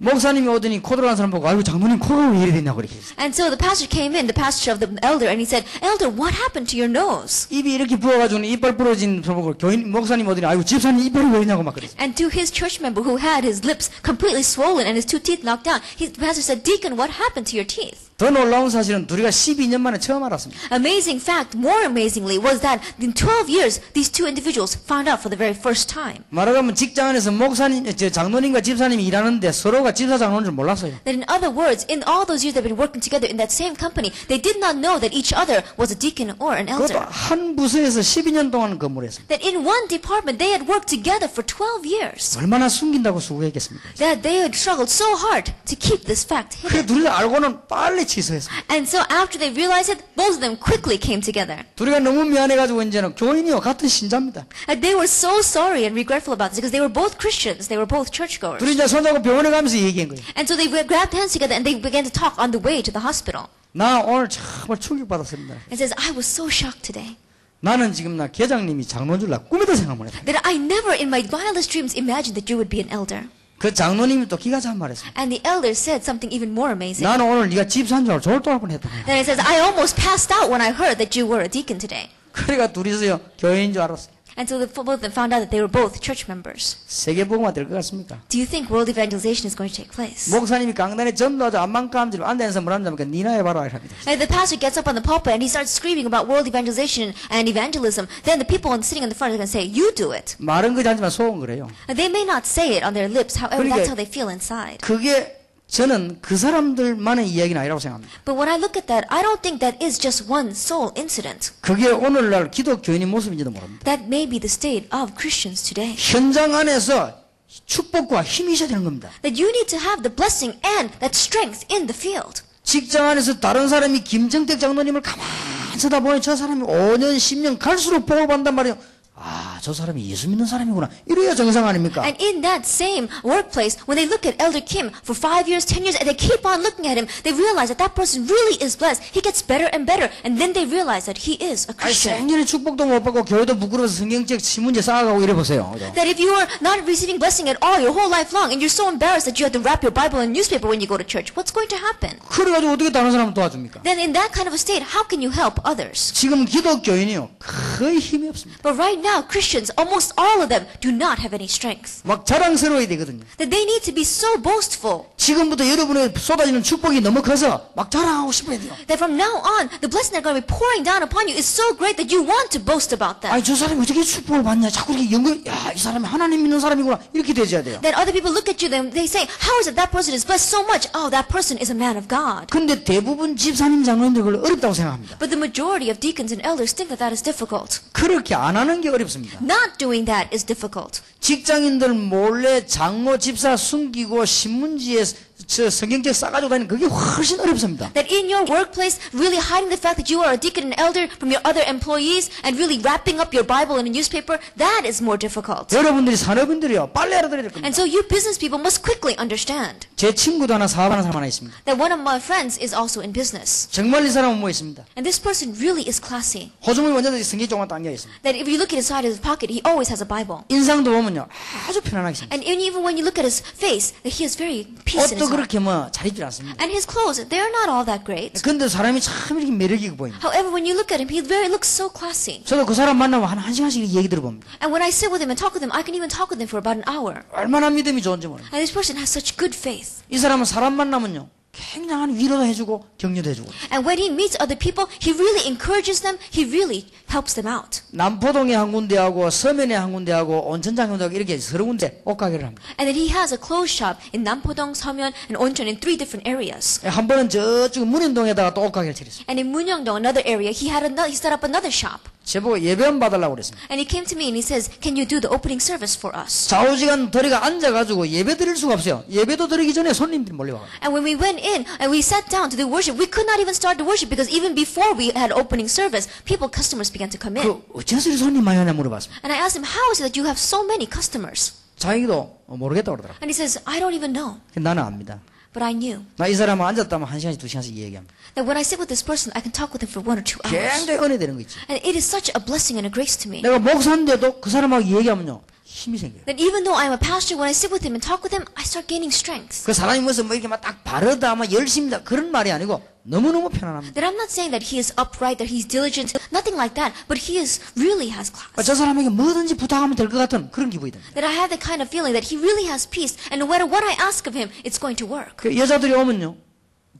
목사님이 오더니 코 돌아간 사람 보고 아이고 장로님 코가 왜 이래 됐냐고 그렇게 했어요. And so the pastor came in, the pastor of the elder, and he said, "Elder, what happened to your nose?" 입이 이렇게 부어가지고 이빨 부러진 사람 보고 교인 목사님 오더니 아이고 집사님 이빨이 왜 이러냐고 막 그랬어요. And to his church member who had his lips completely swollen and his two teeth knocked out, the pastor said, "Deacon, what happened to your teeth?" 더 놀라운 사실은 둘이가 12년 만에 처음 알았습니다. Amazing fact, more amazingly, was that in 12 years, these two individuals found out for the very first time. 말하자면 직장 안에서 목사님, 장로님과 집사님이 일하는데 서로가 집사 장로인 줄 몰랐어요. That in other words, in all those years they've been working together in that same company, they did not know that each other was a deacon or an 그것도 elder. 한 부서에서 12년 동안 근무를 했습니다. That in one department they had worked together for 12 years. 얼마나 숨긴다고 수고했겠습니까? That they had struggled so hard to keep this fact 그래 hidden. 둘이 알고는 빨리 취소했습니다. And so after they realized it, both of them quickly came together. 둘이가 너무 미안해가지고 이제는 교인이요 같은 신자입니다. And they were so sorry and regretful about this because they were both Christians. They were both churchgoers. 둘이 이제 손잡고 병원에 가면서 얘기한 거예요. And so they grabbed hands together and they began to talk on the way to the hospital. 나 오늘 정말 충격받았습니다. And says, "I was so shocked today. 나는 지금 나 계장님이 장로인 줄 꿈에도 생각 못 했다. That I never in my wildest dreams imagined that you would be an elder." 그 장로님이 또 기가 찬 말했습니다. And the elder said something even more amazing. 나는 오늘 네가 집사인 줄 알고 졸도 할 뻔했다. Then it says, "I almost passed out when I heard that you were a deacon today." 그래가 둘이서요 교회인 줄 알았어요. And so both of them found out that they were both church members. 세계복음화 될 것 같습니까? Do you think world evangelization is going to take place? 목사님이 강단에 전도하자 안만감지로 앉아서 뭘 한다니까 니나 해봐라 이랍니다. And the pastor gets up on the pulpit and he starts screaming about world evangelization and evangelism. Then the people sitting in the front are going to say, "You do it." 말은 그지 않지만 속은 그래요. And they may not say it on their lips, however, 그러니까 that's how they feel inside. 그게 저는 그 사람들만의 이야기는 아니라고 생각합니다. But when I look at that, I don't think that is just one sole incident. 그게 오늘날 기독교인의 모습인지도 모릅니다. That may be the state of Christians today. 현장 안에서 축복과 힘이 있어야 되는 겁니다. That you need to have the blessing and that strength in the field. 직장 안에서 다른 사람이 김정택 장로님을 가만히 쳐다보니 저 사람이 5년, 10년 갈수록 복을 받는단 말이에요. 아, 저 사람이 예수 믿는 사람이구나. 이래야 정상 아닙니까? And in that same workplace, when they look at Elder Kim for 5 years, 10 years, and they keep on looking at him, they realize that that person really is blessed. He gets better and better, and then they realize that he is a 아니, Christian. 생전에 축복도 못 받고 교회도 부끄러워서 성경책 신문지 쌓아가고 이래 보세요. 그죠? That if you are not receiving blessing at all your whole life long, and you're so embarrassed that you have to wrap your Bible in newspaper when you go to church, what's going to happen? 그래가지고 어떻게 다른 사람을 도와줍니까? Then in that kind of a state, how can you help others? 지금 기독교인이요 거의 힘이 없습니다. But right now, now, Christians, almost all of them, do not have any strength. 막 자랑스러워야 되거든요. That they need to be so boastful. 지금부터 여러분의 쏟아지는 축복이 너무 커서 막 자랑하고 싶어야 돼요. That from now on, the blessing that are going to be pouring down upon you is so great that you want to boast about them. 아니 저 사람이 어떻게 축복을 받냐? 자꾸 이렇게 야, 이 사람이 하나님 믿는 사람이구나. 이렇게 되셔야 돼요. That other people look at you, they say, how is it that person is blessed so much? Oh, that person is a man of God. 근데 대부분 집사님 장로님들 그걸 어렵다고 생각합니다. But the majority of deacons and elders think that that is difficult. 그렇게 안 하는 게 어렵습니다. Not doing that is difficult. 직장인들 몰래 장로 집사 숨기고 신문지에 저 성경책 싸가지고 다니는 그게 훨씬 어렵습니다. That in your workplace, really hiding the fact that you are a deacon and elder from your other employees and really wrapping up your Bible in a newspaper, that is more difficult. 여러분들이 산업인들이요 빨리 알아들어야 될 겁니다. And so you business people must quickly understand 제 친구도 하나 사업하는 사람 하나 있습니다. that one of my friends is also in business. 정말 이 사람은 뭐 있습니다. And this person really is classy. 호주머니 완전히 성경 조금만 당겨 있습니다. That if you look at his side of his pocket, he always has a Bible. 인상도 보면요 아주 편안하게 있습니다. And even when you look at his face, that he has very peace in 옷도 his heart. 그렇게 뭐 잘 입지 않습니다. And his clothes, they're not all that great. 근데 사람이 참 이렇게 매력 있게 보입니다. However, when you look at him, he looks so classy. 저도 그 사람 만나면 한 시간씩 얘기 들어봅니다. And when I sit with him and talk with him, I can even talk with him for about an hour. 얼마나 믿음이 좋은지 모릅니다. And this person has such good faith. 이 사람은 사람 만나면요 굉장한 위로도 해주고 격려도 해주고. And when he meets other people, he really encourages them. He really helps them out. 남포동에 한 군데하고 서면에 한 군데하고 온천장 한 군데하고 이렇게 서너 군데 옷가게를 합니다. And then he has a clothes shop in Nampodong, Samyeon, and Oncheon in 3 different areas. 한 번은 저쪽 문현동에다가 또 옷가게를 차렸어요. And in Munyongdong, another area, he set up another shop. 제보고 예배 안 받으려고 그랬습니다. And he came to me and he says, "Can you do the opening service for us?" 좌우지간 들어가 앉아가지고 예배 드릴 수가 없어요. 예배도 드리기 전에 손님들이 몰려와요. And when we went in and we sat down to do worship, we could not even start the worship because even before we had opening service, customers began to come in. 그 어째서 이 손님 많이 하냐 물어봤습니다. And I asked him, "How is it that you have so many customers?" 자기도 모르겠다고 그러더라고요. And he says, "I don't even know." 나는 압니다. But I knew 나 이 사람은 앉았다면 1시간씩 2시간씩 얘기합니다. that when I sit with this person, I can talk with him for 1 or 2 hours. 굉장히 은혜 되는 거 있지. And it is such a blessing and a grace to me. 내가 목사인데도 그 사람하고 얘기하면요 힘이 생겨요. That even though I'm a pastor, when I sit with him and talk with him, I start gaining strength. 그 사람이 무슨 뭐 이렇게 막 딱 바르다 막 열심이다 그런 말이 아니고 너무너무 편안합니다. That I'm not saying that he is upright, that he's diligent, nothing like that. But he really has class. 저 사람에게 뭐든지 부탁하면 될 것 같은 그런 기분이 듭니다. That I have the kind of feeling that he really has peace, and no matter what I ask of him, it's going to work. 그 여자들이 오면요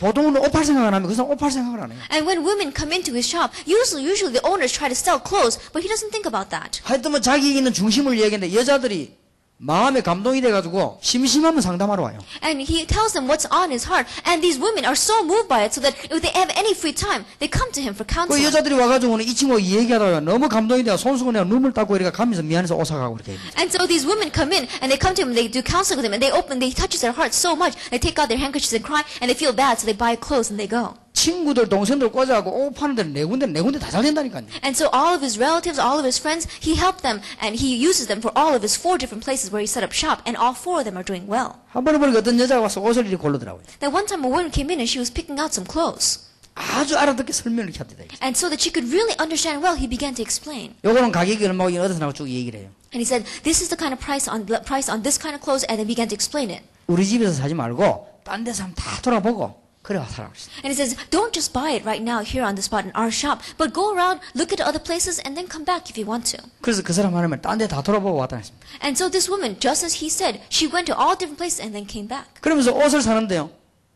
보통은 옷 팔 생각 안 하면 그 사람 옷 팔 생각을 안 해요. And when women come into his shop, usually the owners try to sell clothes, but he doesn't think about that. 하여튼 뭐 자기 있는 중심을 얘기했는데 여자들이 마음에 감동이 돼가지고 심심하면 상담하러 와요. And he tells them what's on his heart, and these women are so moved by it, so that if they have any free time, they come to him for 그 counseling. 여자들이 와가지고는 이 친구가 얘기하다가 너무 감동이 돼서 손수건 내가 눈물 닦고 이렇게 가면서 미안해서 옷 사가고 이렇게 합니다. And so these women come in and they come to him and they do counseling with him and they touches their heart so much. They take out their handkerchiefs and cry and they feel bad, so they buy clothes and they go. 친구들 동생들 꽂아갖고 옷 파는 데는 네 군데 다 잘 된다니까요. And so all of his relatives, all of his friends, he helped them and he uses them for all of his 4 different places where he set up shop, and all 4 of them are doing well. 한 번에 보니까 어떤 여자가 와서 옷을 이렇게 고르더라고요. That one time a woman came in and she was picking out some clothes. 아주 알아듣게 설명을 이렇게 합니다. And so that she could really understand well, he began to explain. 요거는 가격이 얼마고 이건 어디서 나고 쭉 얘기를 해요. And he said, "This is the kind of price on this kind of clothes," and then began to explain it. 우리 집에서 사지 말고 딴 데서 한번 다 돌아보고 그래 사라고 그랬어요. And he says, "Don't just buy it right now here on the spot in our shop, but go around, look at other places, and then come back if you want to." 그래서 그 사람 하나면 딴 데 다 돌아보고 왔다 했습니다. And so this woman, just as he said, she went to all different places and then came back. 그러면서 옷을 사는데요.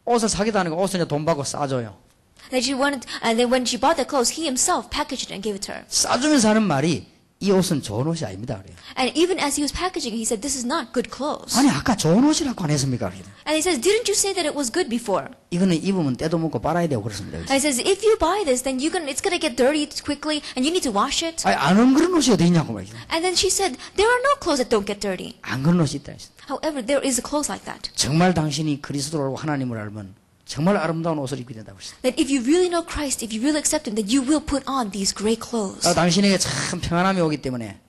옷을 사기도 아니고 옷을 이제 돈 받고 싸줘요. That she wanted, and then when she bought the clothes, he himself packaged it and gave it to her. 싸주면서 하는 말이 이 옷은 좋은 옷이 아닙니다. 그래요. And even as he was packaging it, he said, "This is not good clothes." 아니 아까 좋은 옷이라고 안 했습니까? 그래요. And he says, "Didn't you say that it was good before?" 이거는 입으면 때도 먹고 빨아야 되고 그렇습니다. And he says, "If you buy this, then it's going to get dirty quickly, and you need to wash it." 아니 안 그런 옷이 어디 있냐고 말이죠. And then she said, "There are no clothes that don't get dirty." 안 그런 옷이 있다 했어요. However, there is a clothes like that. 정말 당신이 그리스도로 하나님을 알면 정말 아름다운 옷을 입게 된다고 했어요. That if you really know Christ, if you really accept Him, that you will put on these great clothes. 당신에게 참 평안함이 오기 때문에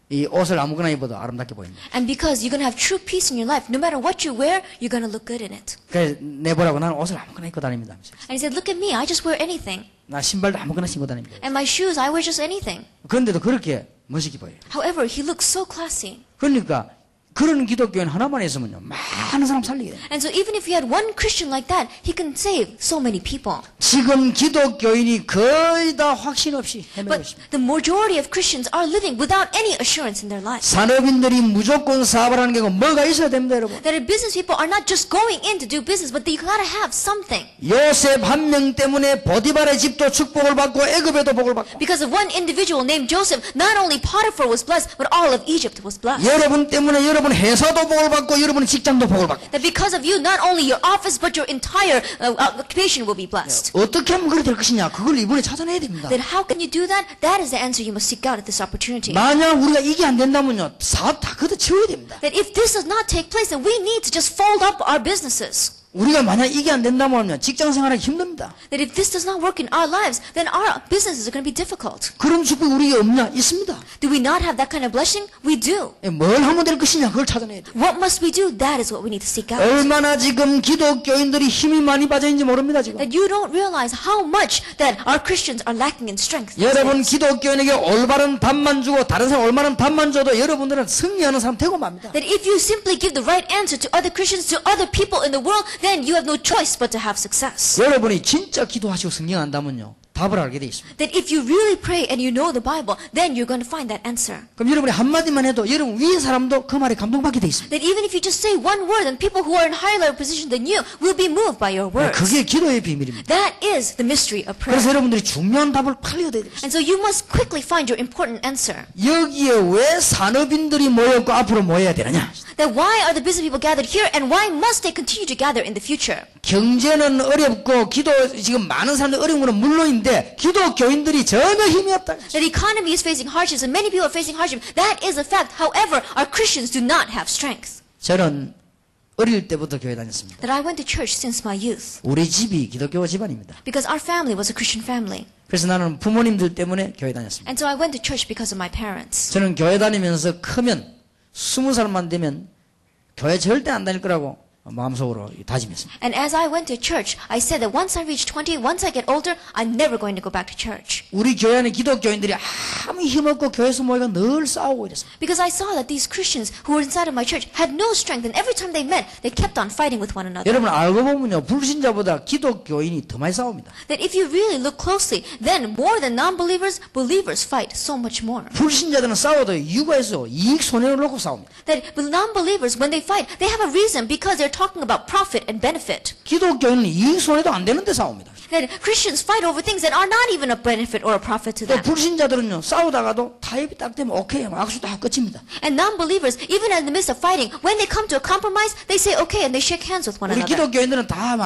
이 옷을 아무거나 입어도 아름답게 보입니다. And because you're going to have true peace in your life, no matter what you wear, you're going to look good in it. 그래서 내보라고 나는 옷을 아무거나 입고 다닙니다. And he said, "Look at me, I just wear anything. 나 신발도 아무거나 신고 다닙니다. And my shoes, I wear just anything." 그런데도 그렇게 멋있게 보여요. However, he looks so classy. 그러니까 그런 기독교인 하나만 있으면요, 많은 사람 살리게 됩니다. And so even if you had one Christian like that, he can save so many people. 지금 기독교인이 거의 다 확신 없이 헤매고 But 있습니다. the majority of Christians are living without any assurance in their lives. 산업인들이 무조건 사업을 하는 게 뭐가 있어야 됩니다, 여러분. That business people are not just going in to do business, but they gotta have something. 요셉 한 명 때문에 보디발의 집도 축복을 받고 애굽에도 복을 받고 Because of one individual named Joseph, not only Potiphar was blessed, but all of Egypt was blessed. 여러분 때문에 여러분 회사도 복을 받고 여러분 직장도 복을 받고 That because of you, not only your office, but your entire occupation will be blessed. 어떻게 하면 그렇게 될 것이냐 그걸 이번에 찾아내야 됩니다. Then how can you do that? That is the answer you must seek out at this opportunity. 만약 우리가 이게 안 된다면요 사업 다 걷어치워야 됩니다. That if this does not take place, then we need to just fold up our businesses. 우리가 만약 이게 안 된다면요 직장 생활하기 힘듭니다. That if this does not work in our lives, then our businesses are going to be difficult. 그런 축복이 우리에게 없냐? 있습니다. Do we not have that kind of blessing? We do. 뭘 하면 될 것이냐 그걸 찾아내야 돼요. What must we do? That is what we need to seek out. 얼마나 지금 기독교인들이 힘이 많이 빠져있는지 모릅니다 지금. That you don't realize how much that our Christians are lacking in strength. 여러분 기독교인에게 올바른 답만 주고 다른 사람 올바른 답만 줘도 여러분들은 승리하는 사람 되고 맙니다. That if you simply give the right answer to other Christians, to other people in the world, then you have no choice but to have success. 여러분이 진짜 기도하시고 승리한다면요 답을 알게 돼 있습니다. That if you really pray and you know the Bible, then you're going to find that answer. 그럼 여러분이 한마디만 해도 여러분 위에 사람도 그 말에 감동받게 돼 있습니다. That even if you just say one word, then people who are in higher level position than you will be moved by your words. 그게 기도의 비밀입니다. That is the mystery of prayer. 그래서 여러분들이 중요한 답을 빨리 얻어야 됩니다. And so you must quickly find your important answer. 여기에 왜 산업인들이 모였고 앞으로 모여야 되느냐? That why are the business people gathered here and why must they continue to gather in the future? 경제는 어렵고 지금 많은 사람들이 어려운 건 물론인데 기독교인들이 전혀 힘이 없다. That the economy is facing hardships and many people are facing hardship. That is a fact. However, our Christians do not have strength. 저는 어릴 때부터 교회 다녔습니다. That I went to church since my youth. 우리 집이 기독교 집안입니다. Because our family was a Christian family. 그래서 나는 부모님들 때문에 교회 다녔습니다. And so I went to church because of my parents. 저는 교회 다니면서 크면 20살만 되면 교회 절대 안 다닐 거라고 마음속으로 다짐했습니다. And as I went to church, I said that once I reach 20, once I get older, I'm never going to go back to church. 우리 교회 안에 기독교인들이 아무 힘없고 교회에서 모이가 늘 싸우고 이랬습니다. Because I saw that these Christians who were inside of my church had no strength, and every time they met, they kept on fighting with one another. 여러분 알고 보면요 불신자보다 기독교인이 더 많이 싸웁니다. That if you really look closely, then more than non-believers, believers fight so much more. 불신자들은 싸워도 이유가 있어 이익 손해를 놓고 싸웁니다. That non-believers, when they fight, they have a reason because they're talking about profit and benefit. 기독교인은 이익 손해도 안 되는데 싸웁니다. That Christians fight over things that are not even a benefit or a profit to 또 them. 불신자들은요 싸우다가도 타협이 딱 되면 오케이 악수 다 끝입니다. And non-believers, even in the midst of fighting, when they come to a compromise, they say okay and they shake hands with one 우리 another. 기독교인들은 다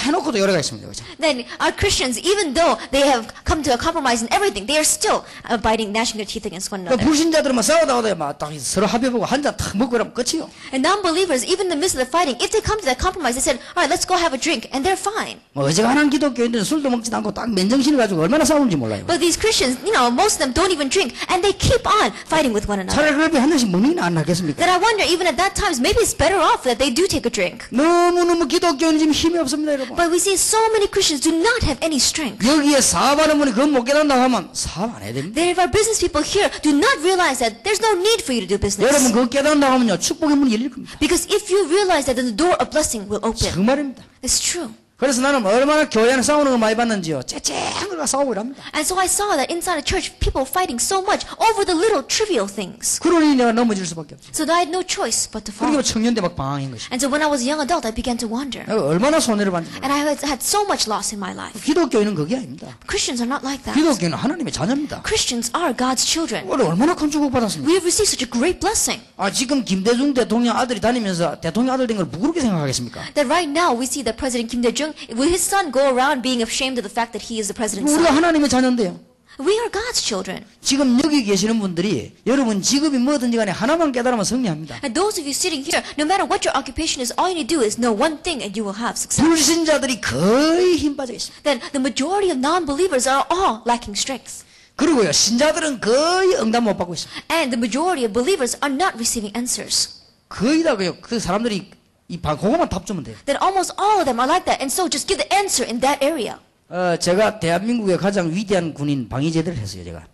해놓고도 열애가 있습니다. 그렇죠? Then our Christians, even though they have come to a compromise in everything, they are still biting, gnashing their teeth against one another. 불신자들은 싸우다가도 딱 서로 합의보고 한 잔 탁 먹고 이러면 끝이요. And non-believers, even in the midst of the fighting, if they come to that compromise, they said, all right, let's go have a drink, and they're fine. 어지간한 기독교인들은 술도 먹지도 않고 딱 맨정신을 가지고 얼마나 싸우는지 몰라요. But these Christians, most of them don't even drink, and they keep on fighting with one another. 차라리 그럴 한 잔씩 먹는 게 안 낫겠습니까? That I wonder, even at that times, maybe it's better off that they do take a drink. 너무너무 기독교인은 지금 힘이 없습니다, 여러분. But we see so many Christians do not have any strength. 여기에 사업하는 분이 그건 못 깨닫는다고 하면 사업 안 해야 됩니다. That if our business people here do not realize that there's no need for you to do business. 여러분 그거 깨닫는다고 하면요 축복의 문이 열릴 겁니다. Because if you realize that, then the door of blessing will open. 정말입니다. It's true. 그래서 나는 얼마나 교회 안에 싸우는 걸 많이 봤는지요. 쨍쨍한 걸 싸우고 이랍니다. And so I saw that inside a church, people fighting so much over the little trivial things. 그러니 내가 넘어질 수밖에 없죠. So that I had no choice but to fall. 그러니까 청년 때 막 방황인 것이. And so when I was a young adult, I began to wander. 내가 얼마나 손해를 봤는지 몰라요. And I had so much loss in my life. 기독교인은 그게 아닙니다. Christians are not like that. 기독교인은 하나님의 자녀입니다. Christians are God's children. 우리 얼마나 큰 축복 받았습니까? We have received such a great blessing. 지금 김대중 대통령 아들이 다니면서 대통령 아들 된 걸 부끄럽게 생각하겠습니까? That right now we see that President Kim Dae-jung, will his son go around being ashamed of the fact that he is the president's 우리가 son? 하나님의 자녀인데요. We are God's children. 지금 여기 계시는 분들이 여러분 직업이 뭐든지 간에 하나만 깨달으면 승리합니다. And those of you sitting here, no matter what your occupation is, all you need to do is know one thing and you will have success. 불신자들이 거의 힘 빠져 있습니다. Then the majority of non-believers are all lacking strength. 그리고요 신자들은 거의 응답 못 받고 있습니다. And the majority of believers are not receiving answers. 거의 다 그 사람들이 그거만 답 주면 돼요. That almost all of them are like that. And so just give the answer in that area. 제가 대한민국의 가장 위대한 군인 방위제대를 했어요, 제가.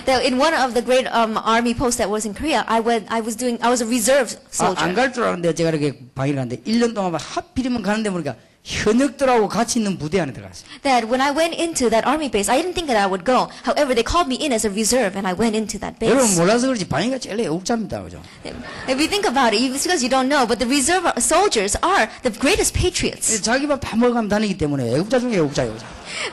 that in one of the great army posts that was in Korea, I was a reserve soldier. 안 갈 줄 알았는데 제가 이렇게 방위를 갔는데 1년 동안 하필이면 가는데 보니까 현역들하고 같이 있는 부대 안에 들어갔어요. That when I went into that army base, I didn't think that I would go. However, they called me in as a reserve, and I went into that 여러분 base. 몰라서 그렇지 방위가 제일 애국자입니다, 그죠? If you think about it, it's because you don't know, but the reserve soldiers are the greatest patriots 자기 밥 다 먹어가면 다니기 때문에 애국자 중에 애국자예요.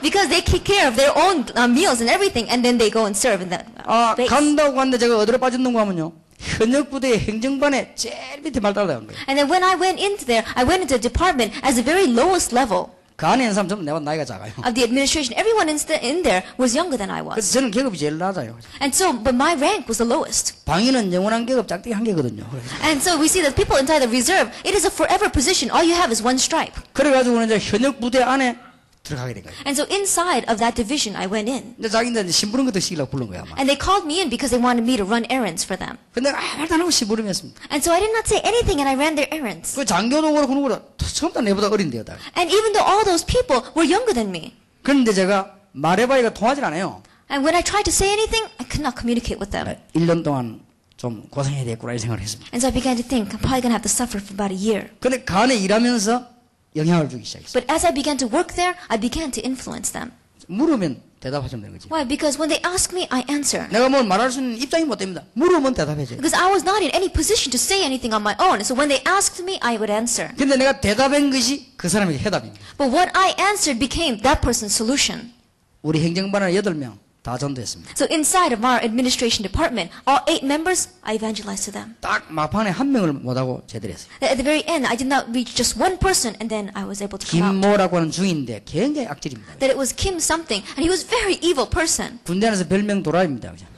because they take care of their own meals and everything, and then they go and serve in that 아 base. 간다고 갔는데 제가 어디로 빠졌는가 하면요. 현역 부대의 행정반에 제일 밑에 말 따라다는 거예요. And then when I went into there, I went into the department as the very lowest level 그 안에 있는 사람 전부 내가 나이가 작아요. of the administration. Everyone in there was younger than I 그래서 was. 저는 계급이 제일 낮아요. And so, but my rank was the lowest. 방위는 영원한 계급 짝대기 한 개거든요. And so we see that people inside the reserve, it is a forever position. All you have is one stripe. 그래가지고 이제 현역 부대 안에 들어가게 된 거예요. And so inside of that division, I went in. 근데 자기들 심부름부터 시키려고 부른 거야 아마. And they called me in because they wanted me to run errands for them. 근데 말도 안 하고 심부름했습니다. And so I did not say anything and I ran their errands. 그 장교도 그렇고 누구도 처음 다 내보다 어린데요. 다. And even though all those people were younger than me. 그런데 제가 말해봐야 통하질 않아요. And when I tried to say anything, I could not communicate with them. 1년 동안 좀 고생해야 되겠구나 이 생각을 했습니다. And so I began to think, I'm probably going to have to suffer for about a year. 근데 그 안에 일하면서 영향을 주기 시작했어요. But as I began to work there, I began to influence them. 물으면 대답하시면 되는 거지. Why? Because when they ask me, I answer. 내가 뭘 말할 수 있는 입장이 못 됩니다. 물으면 대답해줘요. Because I was not in any position to say anything on my own. So when they asked me, I would answer. 근데 내가 대답한 것이 그 사람에게 해답입니다. But what I answered became that person's solution. 우리 행정반에 8명 다 전도했습니다. So inside of our administration department, all 8 members, I evangelized to them. 딱 막판에 한 명을 못하고 제대로 했어요. At the very end, I did not reach just one person, and then I was able to come out. 김모라고 하는 중인데 굉장히 악질입니다. That it was Kim something, and he was a very evil person. 군대 안에서 별명 도라입니다. 그죠?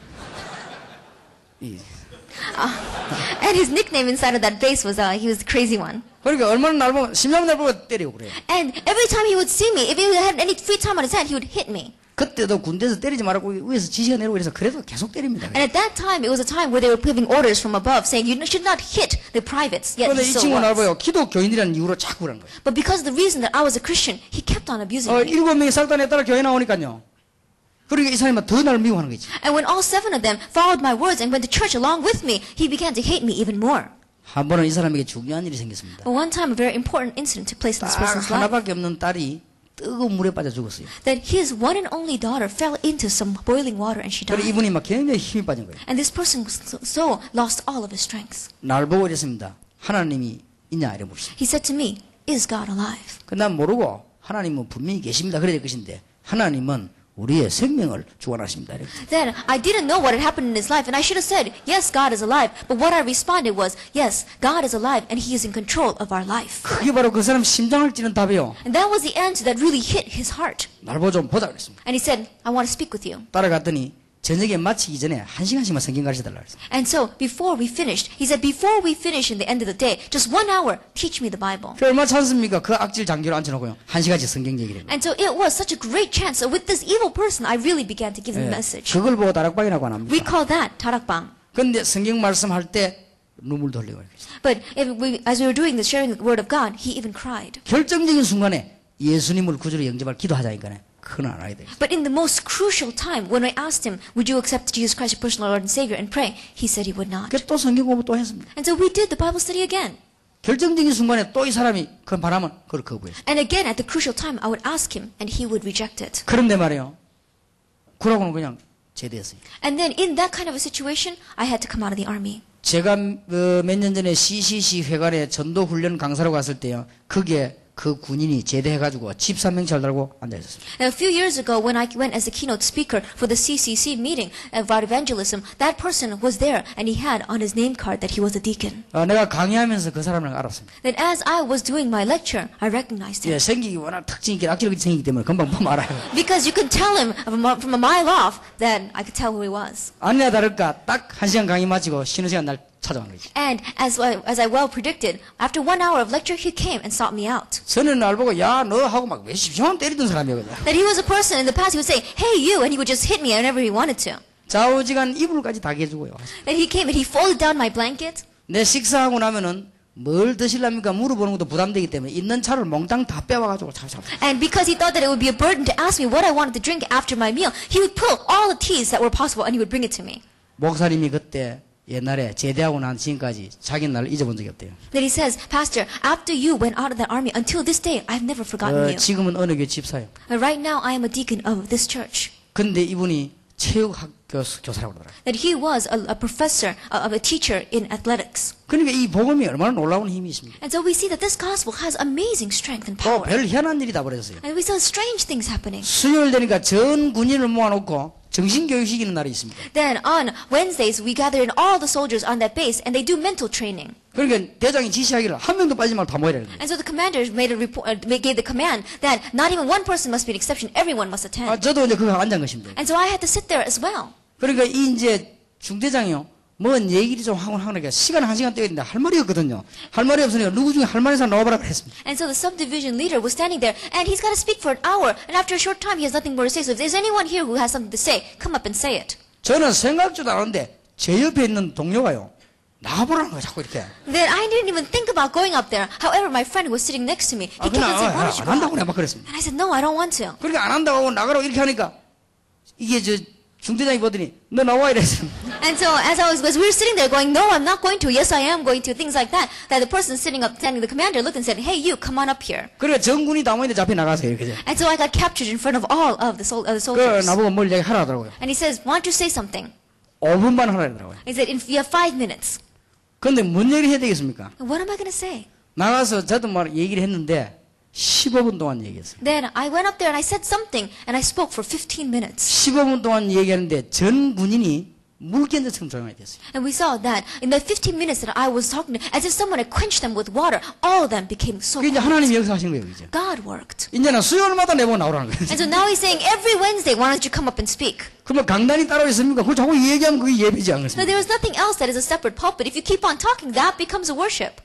And his nickname inside of that base was, he was the crazy one. 그러니까 얼마나 날 보고 10년 날 보고 때리고 그래요. And every time he would see me, if he had any free time on his hand, he would hit me. 그때도 군대에서 때리지 말라고 위에서 지시가 내리고 그래서 그래도 계속 때립니다. And at that time, it was a time where they were giving orders from above, saying you should not hit the privates. Yet 그런데 he 이 still 친구는 날 was. 보요 기독교인이라는 이유로 자꾸 그런 거예요. But because of the reason that I was a Christian, he kept on abusing me. 7명이 싹단에 따라 교회 나오니까요. 그러니까 이 사람이 더 나를 미워하는 거지. And when all 7 of them followed my words and went to church along with me, he began to hate me even more. 한 번은 이 사람에게 중요한 일이 생겼습니다. But one time, a very important incident took place in this 딱 person's life. 하나밖에 없는 딸이 뜨거운 물에 빠져 죽었어요. That his one and only daughter fell into some boiling water and she 그래서 died. 이분이 막 굉장히 힘이 빠진 거예요. And this person so lost all of his strength. 날 보고 이랬습니다. 하나님이 있냐 이래 물었어요. He said to me, "Is God alive?" 난 모르고 하나님은 분명히 계십니다. 그래야 될 것인데 하나님은 우리의 생명을 주관하십니다. Then I didn't know what had happened in his life, and I should have said, "Yes, God is alive." But what I responded was, "Yes, God is alive, and He is in control of our life." 그게 바로 그 사람 심장을 찌는 답이에요. And that was the answer that really hit his heart. 날 보고 좀 보자 그랬습니다. And he said, "I want to speak with you." 따라갔더니 저녁에 마치기 전에 1시간씩만 성경 가르쳐달라 그랬어요. And so before we finished, he said, "Before we finish in the end of the day, just 1 hour, teach me the Bible." 그 얼마나 찬습니까? 그 악질 장교를 앉혀놓고요. 1시간씩 성경 얘기를 해요. And so it was such a great chance. So with this evil person, I really began to give him a message. 그걸 보고 다락방이라고 안 We 합니다. call that tarakbang. 그런데 성경 말씀할 때 눈물도 흘리고 그랬어요. But as we were doing the sharing the word of God, he even cried. 결정적인 순간에 예수님을 구주로 영접할 기도하자니까 그건 안 하게 돼요. But in the most crucial time, when I asked him, "Would you accept Jesus Christ, your personal Lord and Savior, and pray?" he said he would not. 그래서 또 성경 공부 또 했습니다. And so we did the Bible study again. 결정적인 순간에 또 이 사람이 그걸 바라면 그걸 거부했어요. And again, at the crucial time, I would ask him, and he would reject it. 그런데 말이에요. 그러고는 그냥 제대했어요. And then in that kind of a situation, I had to come out of the army. 제가 몇 년 전에 CCC 회관에 전도훈련 강사로 갔을 때요. 그게 그 군인이 제대해가지고 집사명찰 달고 앉아있었어요. And a few years ago, when I went as a keynote speaker for the CCC meeting about evangelism, that person was there, and he had on his name card that he was a deacon. 내가 강의하면서 그 사람을 알았습니다. That as I was doing my lecture, I recognized him. 예, 생기기 워낙 특징 있게 악질하게 생기기 때문에 금방 보면 알아요. Because you could tell him from a mile off that I could tell who he was. 아니나 다를까 딱 1시간 강의 마치고 쉬는 시간 날 찾아온 거지. And as I well predicted, after 1 hour of lecture, he came and sought me out. 저는 날 보고 야 너 하고 막 몇 십시만 때리던 사람이거든요. That he was a person in the past who would say, "Hey you," and he would just hit me whenever he wanted to. 좌우지간 이불까지 다 개주고요. That he came and he folded down my blanket. 내 식사하고 나면은 뭘 드실랍니까? 물어보는 것도 부담되기 때문에 있는 차를 몽땅 다 빼와가지고 And because he thought that it would be a burden to ask me what I wanted to drink after my meal, he would pull all the teas that were possible and he would bring it to me. 목사님이 그때 옛날에 제대하고 난 지금까지 자기 나를 잊어본 적이 없대요. Then he says, Pastor, after you went out of that army, until this day, I've never forgotten you. 지금은 어느 교회 집사예요. Right now, I am a deacon of this church. 근데 이분이 체육학교 교사라고 그러더라고요. That he was a professor, a teacher in athletics. 그러니까 이 복음이 얼마나 놀라운 힘이 있습니까? And so we see that this gospel has amazing strength and 또 power. 별 희한한 일이 다 벌어졌어요. And we saw strange things happening. 수요일 되니까 전 군인을 모아놓고 정신교육 시키는 날이 있습니다. Then on Wednesdays, we gather in all the soldiers on that base and they do mental training. 그러니까 대장이 지시하기를 한 명도 빠지지 말고 다 모이라는 거예요. And so the commanders made a report, gave the command that not even one person must be an exception, everyone must attend. 저도 이제 그거 앉은 것입니다. And so I had to sit there as well. 그러니까 이 이제 중대장이요. 뭔 얘기를 좀 하고 하니까 시간 한 시간 떠야 되는데 할 말이 없거든요. 할 말이 없으니까 누구 중에 할 말이 있어 나와봐라 그랬습니다. And so the subdivision leader was standing there and he's got to speak for an hour. And after a short time, he has nothing more to say. So if there's anyone here who has something to say, come up and say it. 저는 생각지도 않았는데 제 옆에 있는 동료가요. 나와보라는 거야 자꾸 이렇게. Then I didn't even think about going up there. However, my friend who was sitting next to me, he kept on saying, why don't you 안 go 한다고 up? 내가 막 그랬습니다. And I said, no, I don't want to. 그러니까 안 한다고 하고 나가라고 이렇게 하니까 이게 저 중대장이 보더니 너 나와 이랬어. And so as we were sitting there going, no, I'm not going to. Yes, I am going to. Things like that. That the person sitting up, standing, the commander looked and said, hey, you, come on up here. 그러니까 전군이 다 모이는데 잡혀 나가서 이렇게. And so I got captured in front of all of the 그 soldiers. 나보고 뭘 얘기하라 하더라고요. And he says, why don't you say something? 5분만 하라 하더라고요. He said, you have 5 minutes. 근데 뭔 얘기를 해야 되겠습니까? And what am I going to say? 나가서 저도 막 얘기를 했는데 15분 동안 얘기했어요. Then I went up there and I said something and I spoke for 15 minutes. 15분 동안 얘기하는데 전 군인이 물견들처럼 조용하게 됐어요. And we saw that in the 15 minutes that I was talking, as if someone had quenched them with water, all of them became so 그게 이제 quiet. 하나님이 역사하신 거예요, 이제. God worked. 이제는 수요일마다 내보고 나오라는 거예요. And so now he's saying every Wednesday, why don't you come up and speak? 그러면 강단이 따로 있습니까? 그걸 자꾸 얘기하면 그게 예배지 So 않겠습니까? there is nothing else that is a separate pulpit. If you keep on talking, that becomes a worship.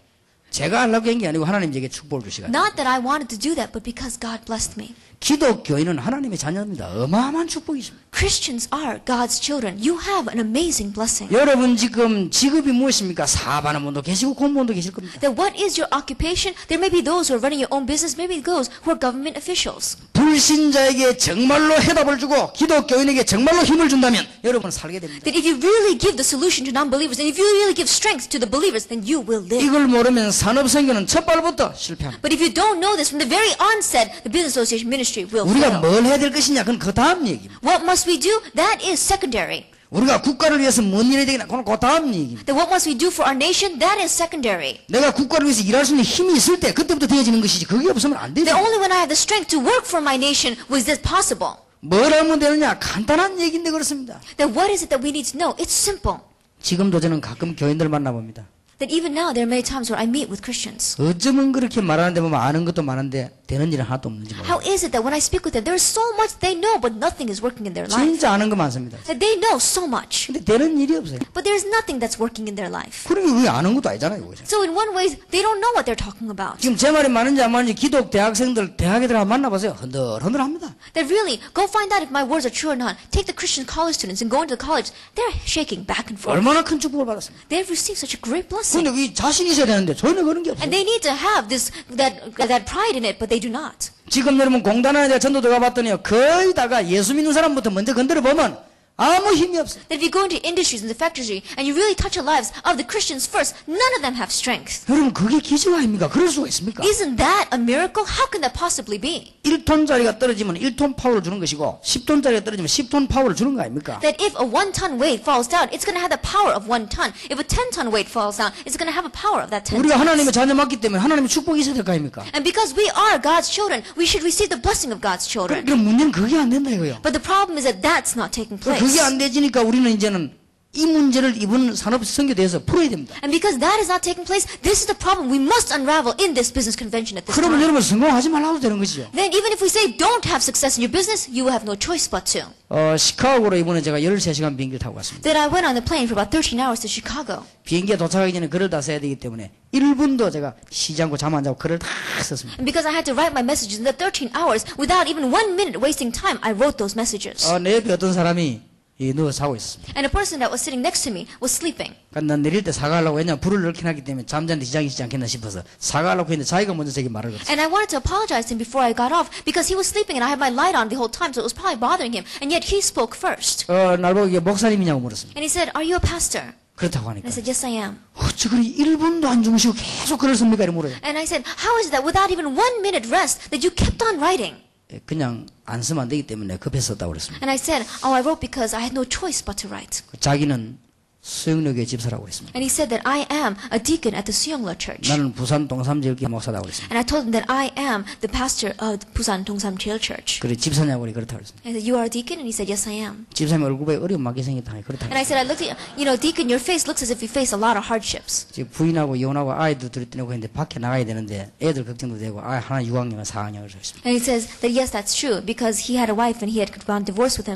제가 하려고 한 게 아니고 하나님 제게 축복을 주시거든요. Not that I wanted to do that, but because God blessed me. 기독교인은 하나님의 자녀입니다. 어마어마한 축복이 있습니다. Christians are God's children. You have an amazing blessing. 여러분 지금 직업이 무엇입니까? 사업하는 분도 계시고 공무원도 계실 겁니다. Then what is your occupation? There may be those who are running your own business, maybe those who are government officials. 불신자에게 정말로 해답을 주고 기독교인에게 정말로 힘을 준다면 여러분은 살게 됩니다. That if you really give the solution to non-believers, and if you really give strength to the believers, then you will live. 이걸 모르면 산업선교는 첫 발부터 실패합니다. But if you don't know this from the very onset, the business association ministry will 우리가 fail. 뭘 해야 될 것이냐 그건 그 다음 얘기입니다. What must we do? That is secondary. 우리가 국가를 위해서 뭔 일이 되겠나 그건 그 다음 얘기입니다. Then what must we do for our nation? That is secondary. 내가 국가를 위해서 일할 수 있는 힘이 있을 때 그때부터 되어지는 것이지 그게 없으면 안 되죠. Then only when I have the strength to work for my nation was this possible. 뭘 하면 되느냐 간단한 얘기인데 그렇습니다. Then what is it that we need to know? It's simple. 지금도 저는 가끔 교인들 만나봅니다. That even now there are many times where I meet with Christians. 어쩌면 그렇게 말하는데 보면 아는 것도 많은데 되는 일은 하나도 없는지 How 몰라요. is it that when I speak with them, there is so much they know, but nothing is working in their life? 진짜 아는 거 많습니다. That they know so much, 근데 되는 일이 없어요. but there is nothing that's working in their life. 그러니까 그게 아는 것도 아니잖아요. 그죠? So in one way, they don't know what they're talking about. 지금 제 말이 맞는지 안 맞는지 기독 대학생들 대학에 들어가 만나보세요. 흔들흔들합니다. That really, go find out if my words are true or not. Take the Christian college students and go into the college. They're shaking back and forth. 얼마나 큰 축복을 받았습니다. They've received such a great blessing. 근데 이 자신이 있어야 되는데 전혀 그런 게 없어요. And they need to have that pride in it, but they do not. 지금 여러분 공단안에 대해 전도 들어가 봤더니요. 거의 다가 예수 믿는 사람부터 먼저 건드려 보면 아무 힘이 없어요. That if you go into industries and the factory and you really touch the lives of the Christians first, none of them have strength. 여러분 그게 기적 아닙니까? 그럴 수가 있습니까? Isn't that a miracle? How can that possibly be? 1톤짜리가 떨어지면 1톤 파워를 주는 것이고 10톤짜리가 떨어지면 10톤 파워를 주는 거 아닙니까? That if a 1-ton weight falls down, it's going to have the power of 1 ton. If a 10-ton weight falls down, it's going to have a power of that 10 우리가 하나님의 tons. 자녀 맞기 때문에 하나님의 축복이 있어야 될 거 아닙니까? And because we are God's children, we should receive the blessing of God's children. 그럼 문제는 그게 안 된다 이거예요. But the problem is that that's not taking place. 그게 안 되지니까 우리는 이제는 이 문제를 이번 산업 선교대에서 풀어야 됩니다. And because that is not taking place, this is the problem we must unravel in this business convention at this 그러면 time. 여러분 성공하지 말라도 되는 것이죠. Then even if we say don't have success in your business, you will have no choice but to. 시카고로 이번에 제가 13시간 비행기를 타고 갔습니다. Then I went on the plane for about 13 hours to Chicago. 비행기에 도착하기 전에 글을 다 써야 되기 때문에 1분도 제가 쉬지 않고 잠 안 자고 글을 다 썼습니다. And because I had to write my messages in the 13 hours, without even 1 minute wasting time, I wrote those messages. 내 옆에 어떤 사람이 누워 자고 있었습니다. And a person that was sitting next to me was sleeping. 그러니까 난 내릴 때 사과하려고 왜냐면 불을 넣긴 하기 때문에 잠자는데 지장이 있지 않겠나 싶어서 사과하려고 했는데 자기가 먼저 제게 말을 걸었어요. And I wanted to apologize to him before I got off because he was sleeping and I had my light on the whole time, so it was probably bothering him. And yet he spoke first. 날 보고 이게 목사님이냐고 물었습니다. And he said, "Are you a pastor?" 그렇다고 And 하니까 I said, "Yes, I am." 어찌 그리 1분도 안 주무시고 계속 글을 씁니까? 이렇게 물어요. And I said, "How is it that without even 1 minute rest that you kept on writing?" 그냥 안 쓰면 안 되기 때문에 급해서 썼다고 그랬습니다. And I said, "Oh, I wrote because I had no choice but to write." 자기는 수영역의 집사라고 그랬습니다. And he said that I am a deacon at the Suyeonglo Church. 나는 부산 동삼제일교회 목사라고 그랬습니다. And I told him that I am the pastor of Busan Dongsan Jail Church. 그래 집사냐고 그래 그렇다고 그랬습니다. I said, "You are a deacon?" And he said, "Yes, I am." 집사님 얼굴에 어려움 많게 생겼다. 그렇다고 And I said, "I looked at deacon, your face looks as if you face a lot of hardships." 지금 부인하고 이혼하고 아이도 둘이 떼내고 했는데 밖에 나가야 되는데 애들 걱정도 되고 하나 6학년 4학년을 했습니다. And he says that yes, that's true because he had a wife and he had gone divorced with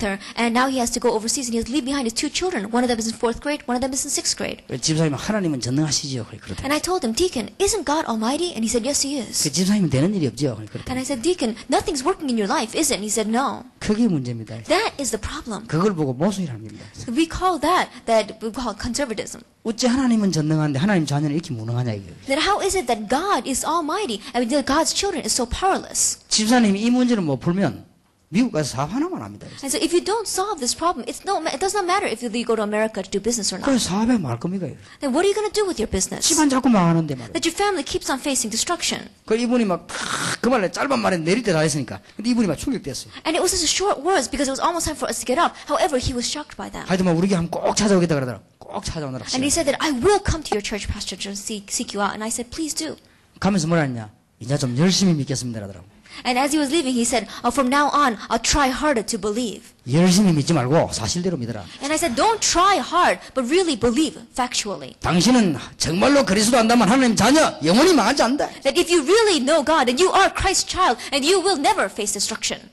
her, and now he has to go overseas and he has to leave behind his 2 children. One of them is in 4th grade, one of them is in 6th grade. 집사님 하나님은 전능하시지요. 그렇다. And I told him, "Deacon, isn't God Almighty?" And he said, "Yes, He is." 집사님은 되는 일이 없지요. 그렇다. And I said, "Deacon, nothing's working in your life, is it?" And he said, "No." 그게 문제입니다. That is the problem. 그걸 보고 모순이라는 겁니다. We call that we call conservatism. 어째 하나님은 전능한데 하나님 자녀는 이렇게 무능하냐 이거예요. Then how is it that God is Almighty and God's children is so powerless? 집사님이 이 문제를 못 풀면 미국 가서 사업 하나만 합니다. And so if you don't solve this problem, it does not matter if you go to America to do business or not. 그래서 사업에 말 겁니까? Then what are you going to do with your business? 집안 자꾸 망하는데 말이에요. That your family keeps on facing destruction. 그 이분이 막 그 말에 짧은 말에 내릴 때 다 했으니까. 근데 이분이 막 충격됐어요. And it was just short words because it was almost time for us to get up. However, he was shocked by that. 하여튼 막 우리 교회 한번 꼭 찾아오겠다 그러더라. 꼭 찾아오느라. And he said that I will come to your church, pastor, to seek you out. And I said, "Please do." 가면서 뭐라 했냐? 이제 좀 열심히 믿겠습니다 그러더라고. And as he was leaving, he said, "From now on, I'll try harder to believe." 열심히 믿지 말고 사실대로 믿어라. And I said, "Don't try hard, but really believe factually." 당신은 정말로 그리스도 안다면 하나님 자녀 영원히 망하지 않는다. That if you really know God, then you are Christ's child, and you will never face destruction.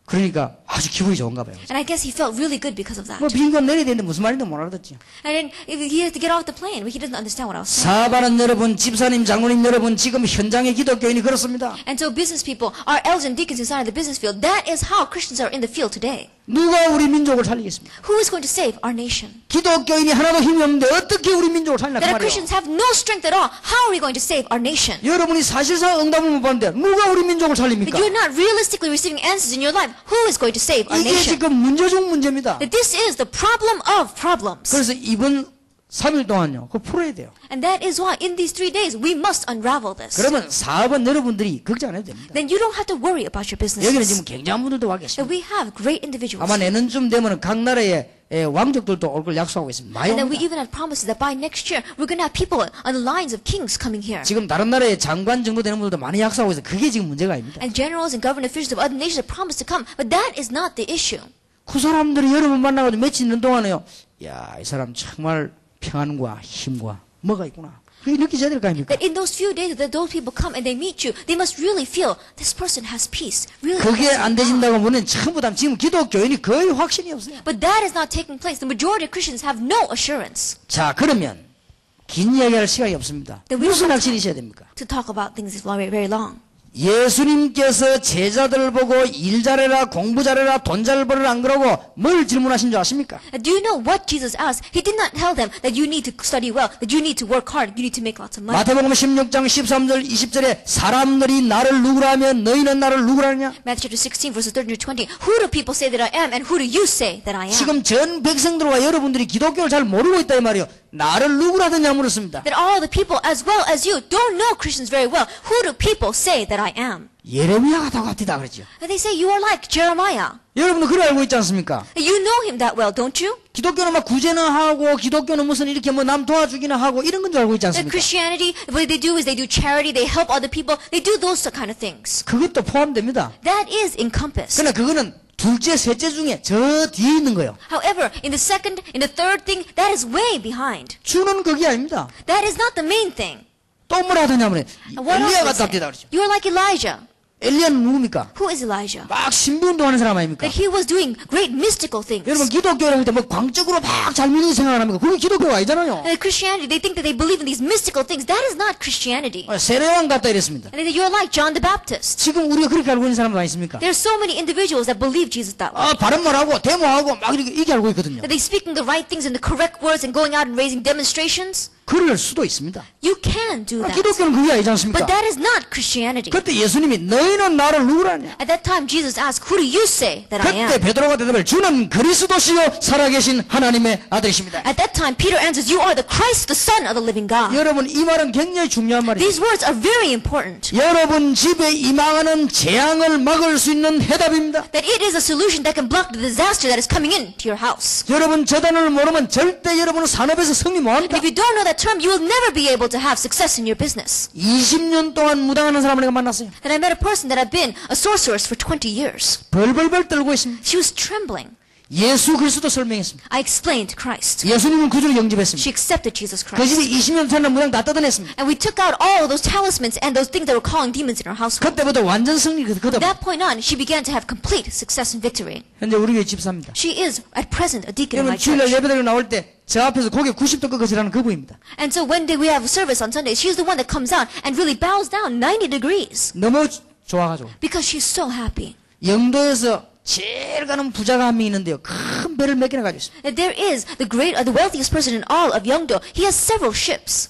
그러니까 아주 기분이 좋은가 봐요. And I guess he felt really good because of that. 뭐 비행기가 내려야 되는데 무슨 말인지 못 알아듣지. And then he had to get off the plane, but he didn't understand what I was saying. 사바는 여러분, 집사님, 장로님 여러분, 지금 현장의 기독교인이 그렇습니다. And so business people, our elders and deacons inside of the business field, that is how Christians are in the field today. 누가 우리 민족을 살리겠습니까? Who is going to save our nation? 기독교인이 하나도 힘이 없는데 어떻게 우리 민족을 살리나 그 That our 말이에요. Christians have no strength at all. How are we going to save our nation? 여러분이 사실상 응답을 못 받는데 누가 우리 민족을 살립니까? That you're not realistically receiving answers in your life. Who is going to save our 이게 nation? 지금 문제 중 문제입니다. That this is the problem of problems. 그래서 이번 3일 동안요. 그거 풀어야 돼요. And that is why in these 3 days we must unravel this. 그러면 사업은 여러분들이 걱정 안 해도 됩니다. Then you don't have to worry about your 여기는 businesses. 지금 굉장한 분들도 와 That 계십니다. we have great individuals. 아마 내년쯤 되면 각 나라의 왕족들도 올 걸 약속하고 있습니다. 많이 And then we 옵니다. even have promises that by next year we're going to have people on the lines of kings coming here. 지금 다른 나라의 장관 정도 되는 분들도 많이 약속하고 있어요. 그게 지금 문제가 아닙니다. And generals and government officials of other nations have promised to come. But that is not the issue. 그 사람들이 여러분 만나가지고 며칠 있는 동안에요. 야, 이 사람 정말 평안과 힘과 뭐가 있구나. 그게 느끼셔야 될 거 아닙니까? That in those few days that those people come and they meet you, they must really feel this person has peace. Really. 그게 has 안 되신다고 보면 전부 다 지금 기독교인이 거의 확신이 없어요. But that is not taking place. The majority of Christians have no assurance. 자, 그러면 긴 이야기할 시간이 없습니다. 무슨 확신이셔야 됩니까? To talk about things is very, very long. 예수님께서 제자들을 보고 일 잘해라, 공부 잘해라, 돈 잘 벌어라 안 그러고 뭘 질문하신 줄 아십니까? Do you know what Jesus asked? He did not tell them that you need to study well, that you need to work hard, you need to make lots of money. 마태복음 16장 13절 20절에 사람들이 나를 누구라 하면 너희는 나를 누구라 하냐? Matthew chapter 16 verses 13 to 20. Who do people say that I am and who do you say that I am? 지금 전 백성들과 여러분들이 기독교를 잘 모르고 있다 이 말이에요. 나를 누구라 하느냐 물었습니다. That all the people as well as you don't know Christians very well. Who do people say that I am? 예레미야가 다 같다 그랬죠. And they say you are like Jeremiah. 여러분도 그걸 알고 있지 않습니까? You know him that well, don't you? 기독교는 막 구제는 하고 기독교는 무슨 이렇게 뭐 남 도와주기는 하고 이런 건 줄 알고 있지 That 않습니까? Christianity, what they do is they do charity, they help other people, they do those kind of things. 그것도 포함됩니다. That is encompassed. 그러나 그거는 둘째, 셋째 중에 저 뒤에 있는 거예요. However, in the second, in the third thing, that is way behind. 주는 그게 아닙니다. That is not the main thing. 또 뭐라 하더냐면 And what else 엘리야 would 같다 say? 그랬죠. You are like Elijah. 엘리야는 누굽니까? Who is Elijah? 막 신비운동하는 사람 아닙니까? That he was doing great mystical things. 여러분 기독교를 할 때 뭐 광적으로 막 잘 믿는 생각을 합니까? 그게 기독교가 아니잖아요. And Christianity, they think that they believe in these mystical things. That is not Christianity. 세례요한 같다 이랬습니다. And they say, you're like John the Baptist. 지금 우리가 그렇게 알고 있는 사람도 있습니까? There are so many individuals that believe Jesus that way. 발음말하고 데모하고 막 이렇게 알고 있거든요. That they speaking the right things and the correct words and going out and raising demonstrations. 그럴 수도 있습니다. You can do that. 기독교는 그게 아니지 않습니까? But that is not Christianity. 그때 예수님이 너희는 나를 누구라냐? At that time, Jesus asked, who do you say that I 그때 am? 베드로가 대답을 주는 그리스도시요 살아계신 하나님의 아들이십니다. At that time, Peter answers, you are the Christ, the Son of the living God. 여러분 이 말은 굉장히 중요한 말이에요. These words are very important. 여러분 집에 임하는 재앙을 막을 수 있는 해답입니다. That it is a solution that can block the disaster that is coming into your house. 여러분 저 단어를 모르면 절대 여러분은 산업에서 승리 And 못합니다. if you don't know that term, you will never be able to have success in your business. 20년 동안 무당하는 사람을 내가 만났어요. And I met a person that had been a sorceress for 20 years. 벌벌벌 떨고 있습니다. She was trembling. 예수 그리스도 설명했습니다. I explained Christ. 예수님은 구주를 영접했습니다. She accepted Jesus 그 Christ. 집에 20년 사는 무당 다 뜯어냈습니다. And we took out all those talismans and those things that were calling demons in her household. 그때부터 완전 승리 From 거듭. that point on, she began to have complete success and victory. 현재 우리 교회 집사입니다. She is, at present, a deacon in 여러분 my 주일날 church. 예배드리고 나올 때 저 앞에서 고개 90도 꺾어지라는 그분입니다. And so when we have a service on Sunday, she's the one that comes out and really bows down 90 degrees. 너무 좋아가지고 Because she's so happy. 영도에서 제일 가는 부자가 한 명 있는데요. 큰 배를 몇 개나 가지고 있습니다. And there is the wealthiest person in all of Yeongdo. He has several ships.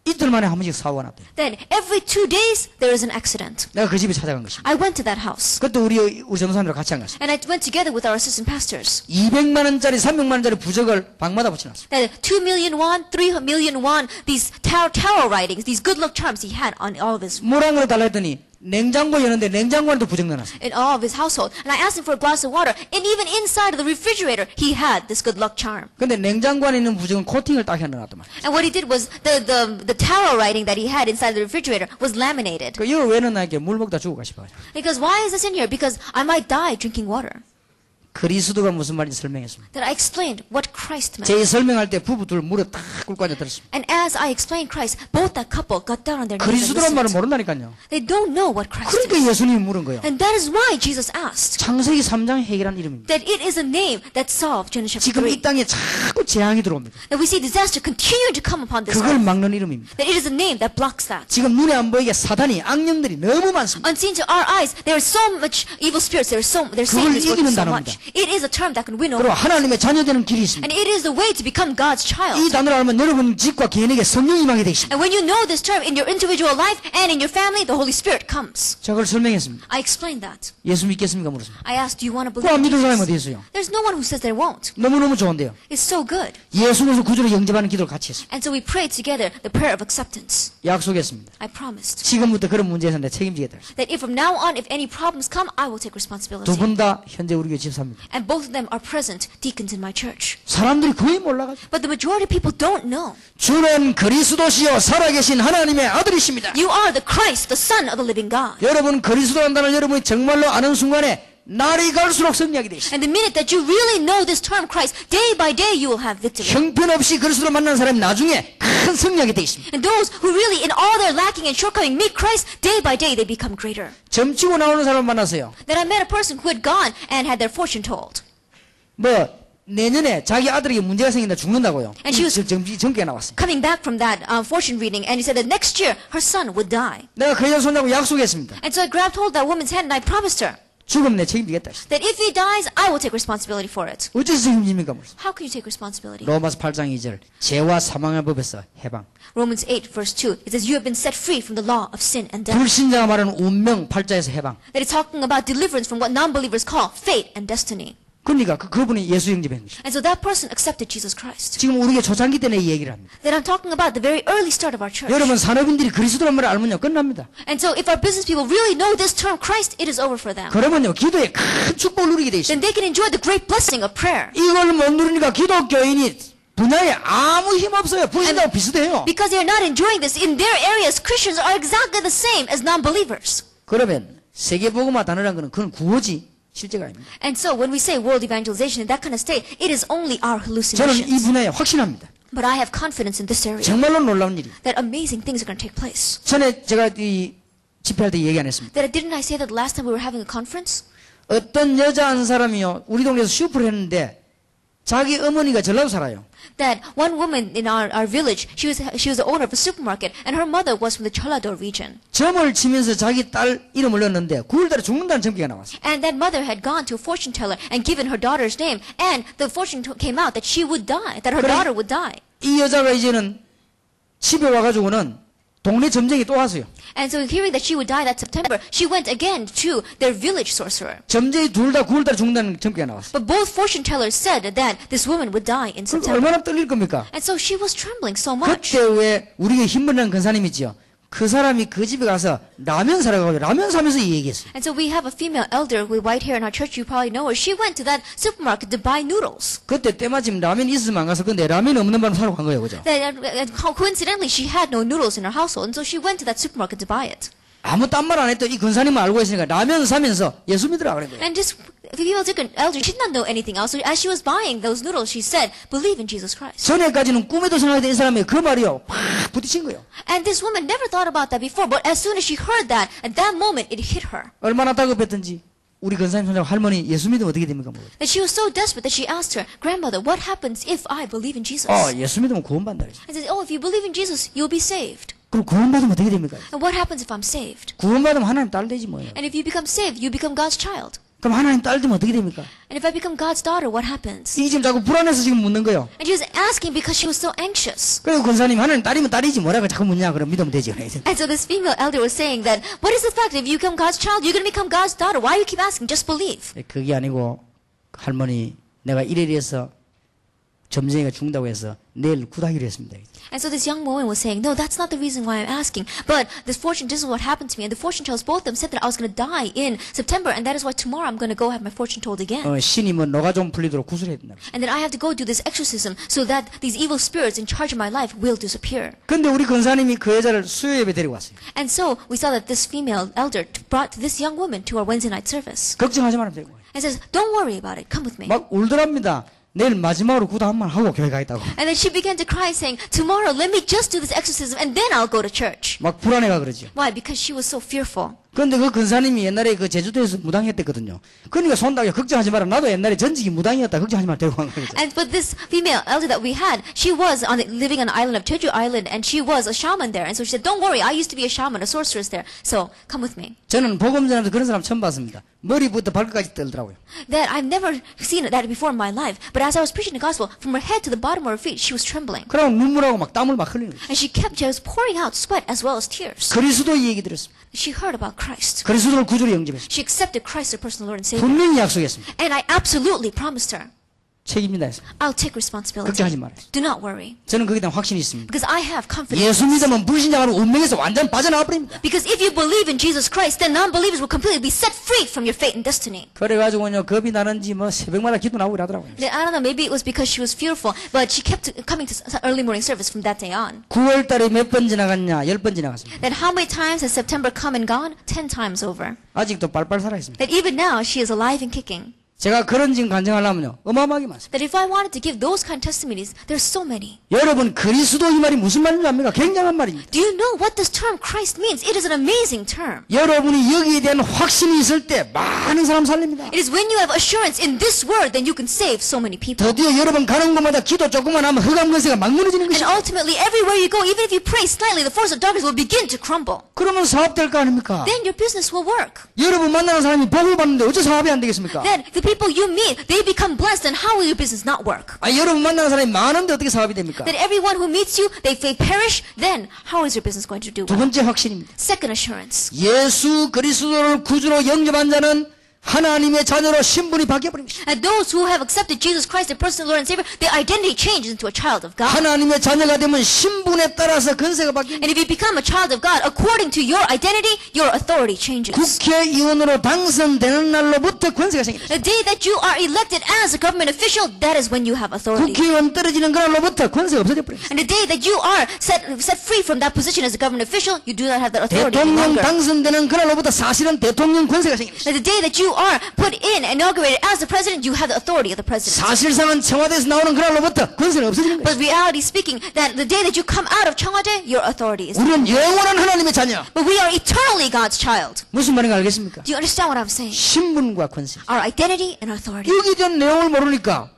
이틀 만에 한 번씩 사고가 났대요. Then every 2 days there is an accident. 내가 그 집에 찾아간 것입니다. I went to that house. 그때 우리 전도사님들 같이 한 것입니다. And I went together with our assistant pastors. 200만 원짜리 300만 원짜리 부적을 방마다 붙여놨습니다. That 2 million won, 3 million won, these tarot writings, these good luck charms he had on all of his 물 한 그릇 달라 했더니 냉장고 여는데 냉장고 안에도 부적 넣어놨습니다. in all of his household. And I asked him for a glass of water, and even inside of the refrigerator, he had this good luck charm. 근데 냉장고 안에 있는 부적은 코팅을 딱 해놨단 말이에요. And what he did was the tarot writing that he had inside the refrigerator was laminated. 그 이걸 왜 넣나 이렇게 물 먹다 죽어 가시고. Because why is this in here? Because I might die drinking water. 그리스도가 무슨 말인지 설명했습니다. That I explained what Christ meant. 제 설명할 때 부부 둘 무릎 딱 꿇고 앉아 들었습니다. And as I explained Christ, both that couple got down on their knees and 그리스도란 말을 listened. 모른다니까요. They don't know what Christ 그러니까 is. 예수님이 물은 거예요. And that is why Jesus asked 창세기 3장 해결한 이름입니다. that it is a name that solved Genesis chapter 지금 이 3. 땅에 자꾸 재앙이 들어옵니다. That we see disaster continue to come upon this 그걸 earth. 막는 이름입니다. That it is a name that blocks that. 지금 눈에 안 보이게 사단이 악령들이 너무 많습니다. Unseen to our eyes, there are so much evil spirits. There's Satan is working 이기는 so 단어입니다. much. It is a term that can win 그리고 over. 하나님의 자녀되는 길이 있습니다. And it is the way to become God's 이 child. 단어를 알면 여러분 집과 개인에게 성령이 임하게 되어 있습니다. And when you know this term in your individual life and in your family, the Holy Spirit comes. 제가 그걸 설명했습니다. I explained that. 예수 믿겠습니까? 물었습니다. I asked, do you want to 그거 believe 안 믿는 사람이 Jesus? 어디 있어요? There's no one who says they won't. 너무너무 좋은데요. It's so good. 예수 그리스도 구주를 영접하는 기도를 같이 했습니다. And so we prayed together the prayer of acceptance. 약속했습니다. I promised 지금부터 그런 문제에서 내 책임지겠다. that if from now on, if any problems come, I will take responsibility. 두 분 다 현재 우리 교회 집사입니다. And both of them are present deacons in my church. 사람들이 거의 몰라가지고 But the majority of people don't know. 주는 그리스도시요 살아계신 하나님의 아들이십니다. You are the Christ, the Son of the living God. 여러분 그리스도라는 단어를 여러분이 정말로 아는 순간에 날이 갈수록 승리하게 돼 있습니다. And the minute that you really know this term Christ, day by day you will have victory. 형편없이 그리스도를 만나는 사람이 나중에 큰 승리하게 돼 있습니다. And those who really in all their lacking and shortcoming meet Christ, day by day they become greater. 점치고 나오는 사람을 만났어요. Then I met a person who had gone and had their fortune told. 뭐 내년에 자기 아들에게 문제가 생긴다 죽는다고요. And she was- 점괘 나왔어요. Coming back from that fortune reading, and he said that next year her son would die. 내가 그 여자 손잡고 약속했습니다. And so I grabbed hold of that woman's hand and I promised her 죽으면 내 책임지겠다. that if he dies, I will take responsibility for it. 어째서 책임집니까? How can you take responsibility? 로마서 8장 2절 죄와 사망의 법에서 해방. Romans 8 verse 2, it says you have been set free from the law of sin and death. 불신자가 말하는 운명 8자에서 해방. That is talking about deliverance from what non-believers call fate and destiny. 그러니까 그분이 예수 영접한 거죠. And so that person accepted Jesus Christ. 지금 우리가 초창기 때는 이 얘기를 합니다. That I'm talking about the very early start of our church. 여러분 산업인들이 그리스도란 말을 알면요 끝납니다. And so if our business people really know this term Christ, it is over for them. 그러면요 기도에 큰 축복을 누리게 돼 있어요. Then they can enjoy the great blessing of prayer. 이걸 못 누리니까 기독교인이 분야에 아무 힘 없어요. 불신자하고 비슷해요. Because they are not enjoying this in their areas, Christians are exactly the same as non-believers. 그러면 세계복음화 단어라는 거는 그건 구호지 실제가 아닙니다. And so when we say world evangelization in that kind of state, it is only our 저는 이 hallucinations. 분야에 확신합니다. But I have confidence in this area 정말로 놀라운 일이. that amazing things are going to take place. 전에 제가 이 집회할 때 얘기 안 했습니다. That didn't I say that last time we were having a conference? 어떤 여자 한 사람이요, 우리 동네에서 슈퍼를 했는데 자기 어머니가 전라도 살아요. That one woman in our village, she was the owner of a supermarket, and her mother was from the Jeollado region. 점을 치면서 자기 딸 이름을 넣었는데 9월달에 죽는다는 점기가 나왔어요. And that mother had gone to a fortune teller and given her daughter's name, and the fortune came out that she would die, that her daughter would die. 이 여자가 이제는 집에 와가지고는 동네 점쟁이 또 왔어요. And so hearing that she would die that September, she went again to their village sorcerer. 점쟁이 둘 다 9월달에 죽는다는 점기가 나왔어요. But both fortune tellers said that this woman would die in 그럼 September. 얼마나 떨릴 겁니까? And so she was trembling so much. 그때 왜 우리가 힘분한 근사님 있지요? 그 사람이 그 집에 가서 라면 사러 가고 라면 사면서 이 얘기했어요. And so we have a female elder with white hair in our church. You probably know her. She went to that supermarket to buy noodles. 그때 때마침 라면 있으면 안 가서 근데 라면 없는 바람 사러 간 거예요, 그죠? Coincidentally, she had no noodles in her household, and so she went to that supermarket to buy it. 아무 딴 말 안 했던 이 근사님은 알고 있으니까 라면 사면서 예수 믿으라 그런 거예요. And this female deacon elder, she did not know anything else. So as she was buying those noodles, she said, "Believe in Jesus Christ." 전에까지는 꿈에도 생각했던 이 사람이 그 말이요, 팍 부딪힌 거예요. And this woman never thought about that before, but as soon as she heard that, at that moment, it hit her. 얼마나 다급했던지 우리 근사님 손자고 할머니 예수 믿으면 어떻게 됩니까? 뭐. That she was so desperate that she asked her grandmother, "What happens if I believe in Jesus?" 예수 믿으면 구원받는다. And said, "Oh, if you believe in Jesus, you'll be saved." 그럼 구원받으면 어떻게 됩니까? And what happens if I'm saved? 구원받으면 하나님 딸 되지 뭐예요. And if you become saved, you become God's child. 그럼 하나님 딸 되면 어떻게 됩니까? And if I become God's daughter, what happens? 이 지금 자꾸 불안해서 지금 묻는 거예요. And she was asking because she was so anxious. 그리고 권사님 하나님 딸이면 딸이지 뭐라고 자꾸 묻냐 그럼 믿으면 되지. And so this female elder was saying that, what is the fact if you become God's child, you're going to become God's daughter? Why you keep asking? Just believe. 그게 아니고 할머니 내가 이래 이래서 점쟁이가 죽는다고 해서 내일 굿하기로 했습니다. And so this young woman was saying, no, that's not the reason why I'm asking. But this is what happened to me. And the fortune tellers, both of them said that I was going to die in September. And that is why tomorrow I'm going to go have my fortune told again. 신이 뭐 너가 좀 풀리도록 구슬해야 된다. And then I have to go do this exorcism so that these evil spirits in charge of my life will disappear. 근데 우리 권사님이 그 여자를 수요 예배 데리고 왔어요. And so we saw that this female elder brought this young woman to our Wednesday night service. 걱정하지 말면 되고. And says, don't worry about it. Come with me. 막 울더랍니다. 내일 마지막으로 구도 한 번 하고 교회 가겠다고. And then she began to cry saying, tomorrow let me just do this exorcism and then I'll go to church. 막 불안해가 그러죠. Why? Because she was so fearful. 그런데 그 근사님이 옛날에 그 제주도에서 무당했댔거든요. 그러니까 손다가 걱정하지 마라. 나도 옛날에 전직이 무당이었다. 걱정하지 마라. 데리고 간 거죠. And but this female elder that we had, she was living on the island of Jeju Island, and she was a shaman there. And so she said, "Don't worry, I used to be a shaman, a sorceress there. So come with me." 저는 복음 전하면서 그런 사람 처음 봤습니다. 머리부터 발끝까지 떨더라고요. That I've never seen that before in my life. But as I was preaching the gospel, from her head to the bottom of her feet, she was trembling, 그러고 눈물하고 막 땀을 막 흘리는 거예요. and she was pouring out sweat as well as tears. 그리스도 얘기 들었습니다. She heard about Christ. 그리스도를 구주로 영접했습니다. She accepted Christ as her personal Lord and Savior. 분명히 약속했습니다. And I absolutely promised her, 책임진다 했습니다. I'll take responsibility. 걱정하지 말아요. Do not worry. 저는 거기에 대한 확신이 있습니다. Because I have confidence. 예수 믿으면 불신자가는 운명에서 완전 빠져나와 버립니다. Because if you believe in Jesus Christ, then non-believers will completely be set free from your fate and destiny. 그래가지고요 겁이 나는지 뭐 새벽마다 기도 나오고 이러더라고요. I don't know, maybe it was because she was fearful, but she kept coming to early morning service from that day on. 9월달에 몇 번 지나갔냐? 10번 지나갔습니다. Then how many times has September come and gone? 10 times over. 아직도 빨빨 살아있습니다. That even now she is alive and kicking. 제가 그런 징 간증하려면요 어마어마하게 많습니다. That if I wanted to give those kind of testimonies, there's so many. 여러분 그리스도 이 말이 무슨 말인지 압니까? 굉장한 말입니다. Do you know what this term Christ means? It is an amazing term. 여러분이 여기에 대한 확신이 있을 때 많은 사람 살립니다. It is when you have assurance in this word, then you can save so many people. 드디어 여러분 가는 곳마다 기도 조금만 하면 흑암 권세가 막 무너지는 And 것이죠. ultimately, everywhere you go, even if you pray slightly, the force of darkness will begin to crumble. 그러면 사업 될 거 아닙니까? Then your business will work. 여러분 만나는 사람이 복을 받는데 어째 사업이 안 되겠습니까? Then the people you meet, they become blessed, and how will your business not work? 여러분 만나는 사람이 많은데 어떻게 사업이 됩니까? That everyone who meets you, they perish, then how is your business going to do 두 well? 번째 확신입니다. Second assurance. 예수 그리스도를 구주로 영접한 자는 하나님의 자녀로 신분이 바뀌어버린 것입니다. And those who have accepted Jesus Christ, their personal Lord and Savior, their identity changes into a child of God. 하나님의 자녀가 되면 신분에 따라서 권세가 바뀝니다. And if you become a child of God, according to your identity, your authority changes. 국회의원으로 당선되는 날로부터 권세가 생깁니다. The day that you are elected as a government official, that is when you have authority. 국회의원 떨어지는 그날로부터 권세가 없어져 버립니다. And the day that you are set free from that position as a government official, you do not have that authority any 대통령 longer. 당선되는 그날로부터 사실은 대통령 권세가 생깁니다. And the day that you you are put in, inaugurated as the president, you have the authority of the president. 사실상은 청와대에서 나오는 그날로부터 권세는 없어지는 But 거예요. reality speaking, that the day that you come out of 청와대, your authority is. 우리는 영원한 하나님의 자녀. But we are eternally God's child. 무슨 말인가 알겠습니까? Do you understand what I'm saying? 신분과 권세. Our identity and authority. 여기에 대한 내용을 모르니까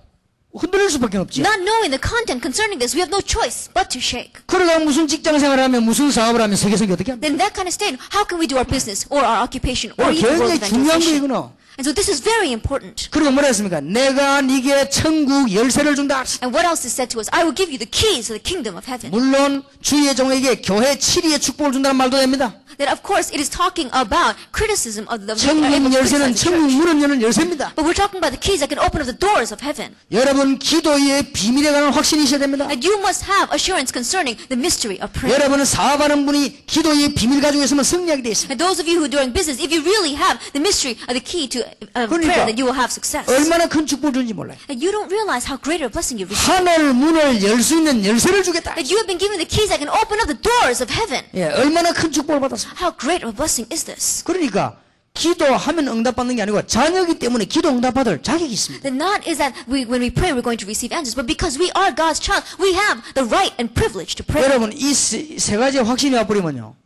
흔들릴 수밖에 없지. Not knowing the content concerning this, we have no choice but to shake. 그러다 무슨 직장 생활을 하면 무슨 사업을 하면 세계성이 어떻게 합니까? Then in that kind of state, how can we do our business or our occupation or even world 굉장히 중요한 거 evangelization? 이거는. And so this is very important. 그리고 뭐라 했습니까? 내가 네게 천국 열쇠를 준다. And what else is said to us? I will give you the keys to the kingdom of heaven. 물론 주의 종에게 교회 7위의 축복을 준다는 말도 됩니다. That of course it is talking about criticism of the 천국 열쇠는 천국 church. 문을 여는 열쇠입니다. But we're talking about the keys that can open up the doors of heaven. 여러분 기도의 비밀에 관한 확신이 있어야 됩니다. And you must have assurance concerning the mystery of prayer. 여러분은 사업하는 분이 기도의 비밀 가지고 있으면 승리하게 돼 있습니다. And those of you who are doing business, if you really have the mystery of the key to prayer, then you will have success. 얼마나 큰 축복을 주는지 몰라요. And you don't realize how great a blessing you've received. 하늘 문을 열 수 있는 열쇠를 주겠다. That you have been given the keys that can open up the doors of heaven. 예, 얼마나 큰 축복을 받았습니까? How great of a blessing is this? 그러니까 기도하면 응답받는 게 아니고 자녀이기 때문에 기도 응답받을 자격이 있습니다. Then not is that when we pray we're going to receive answers, but because we are God's child, we have the right and privilege to pray. 여러분 이 세 가지 확신이 와버리면요,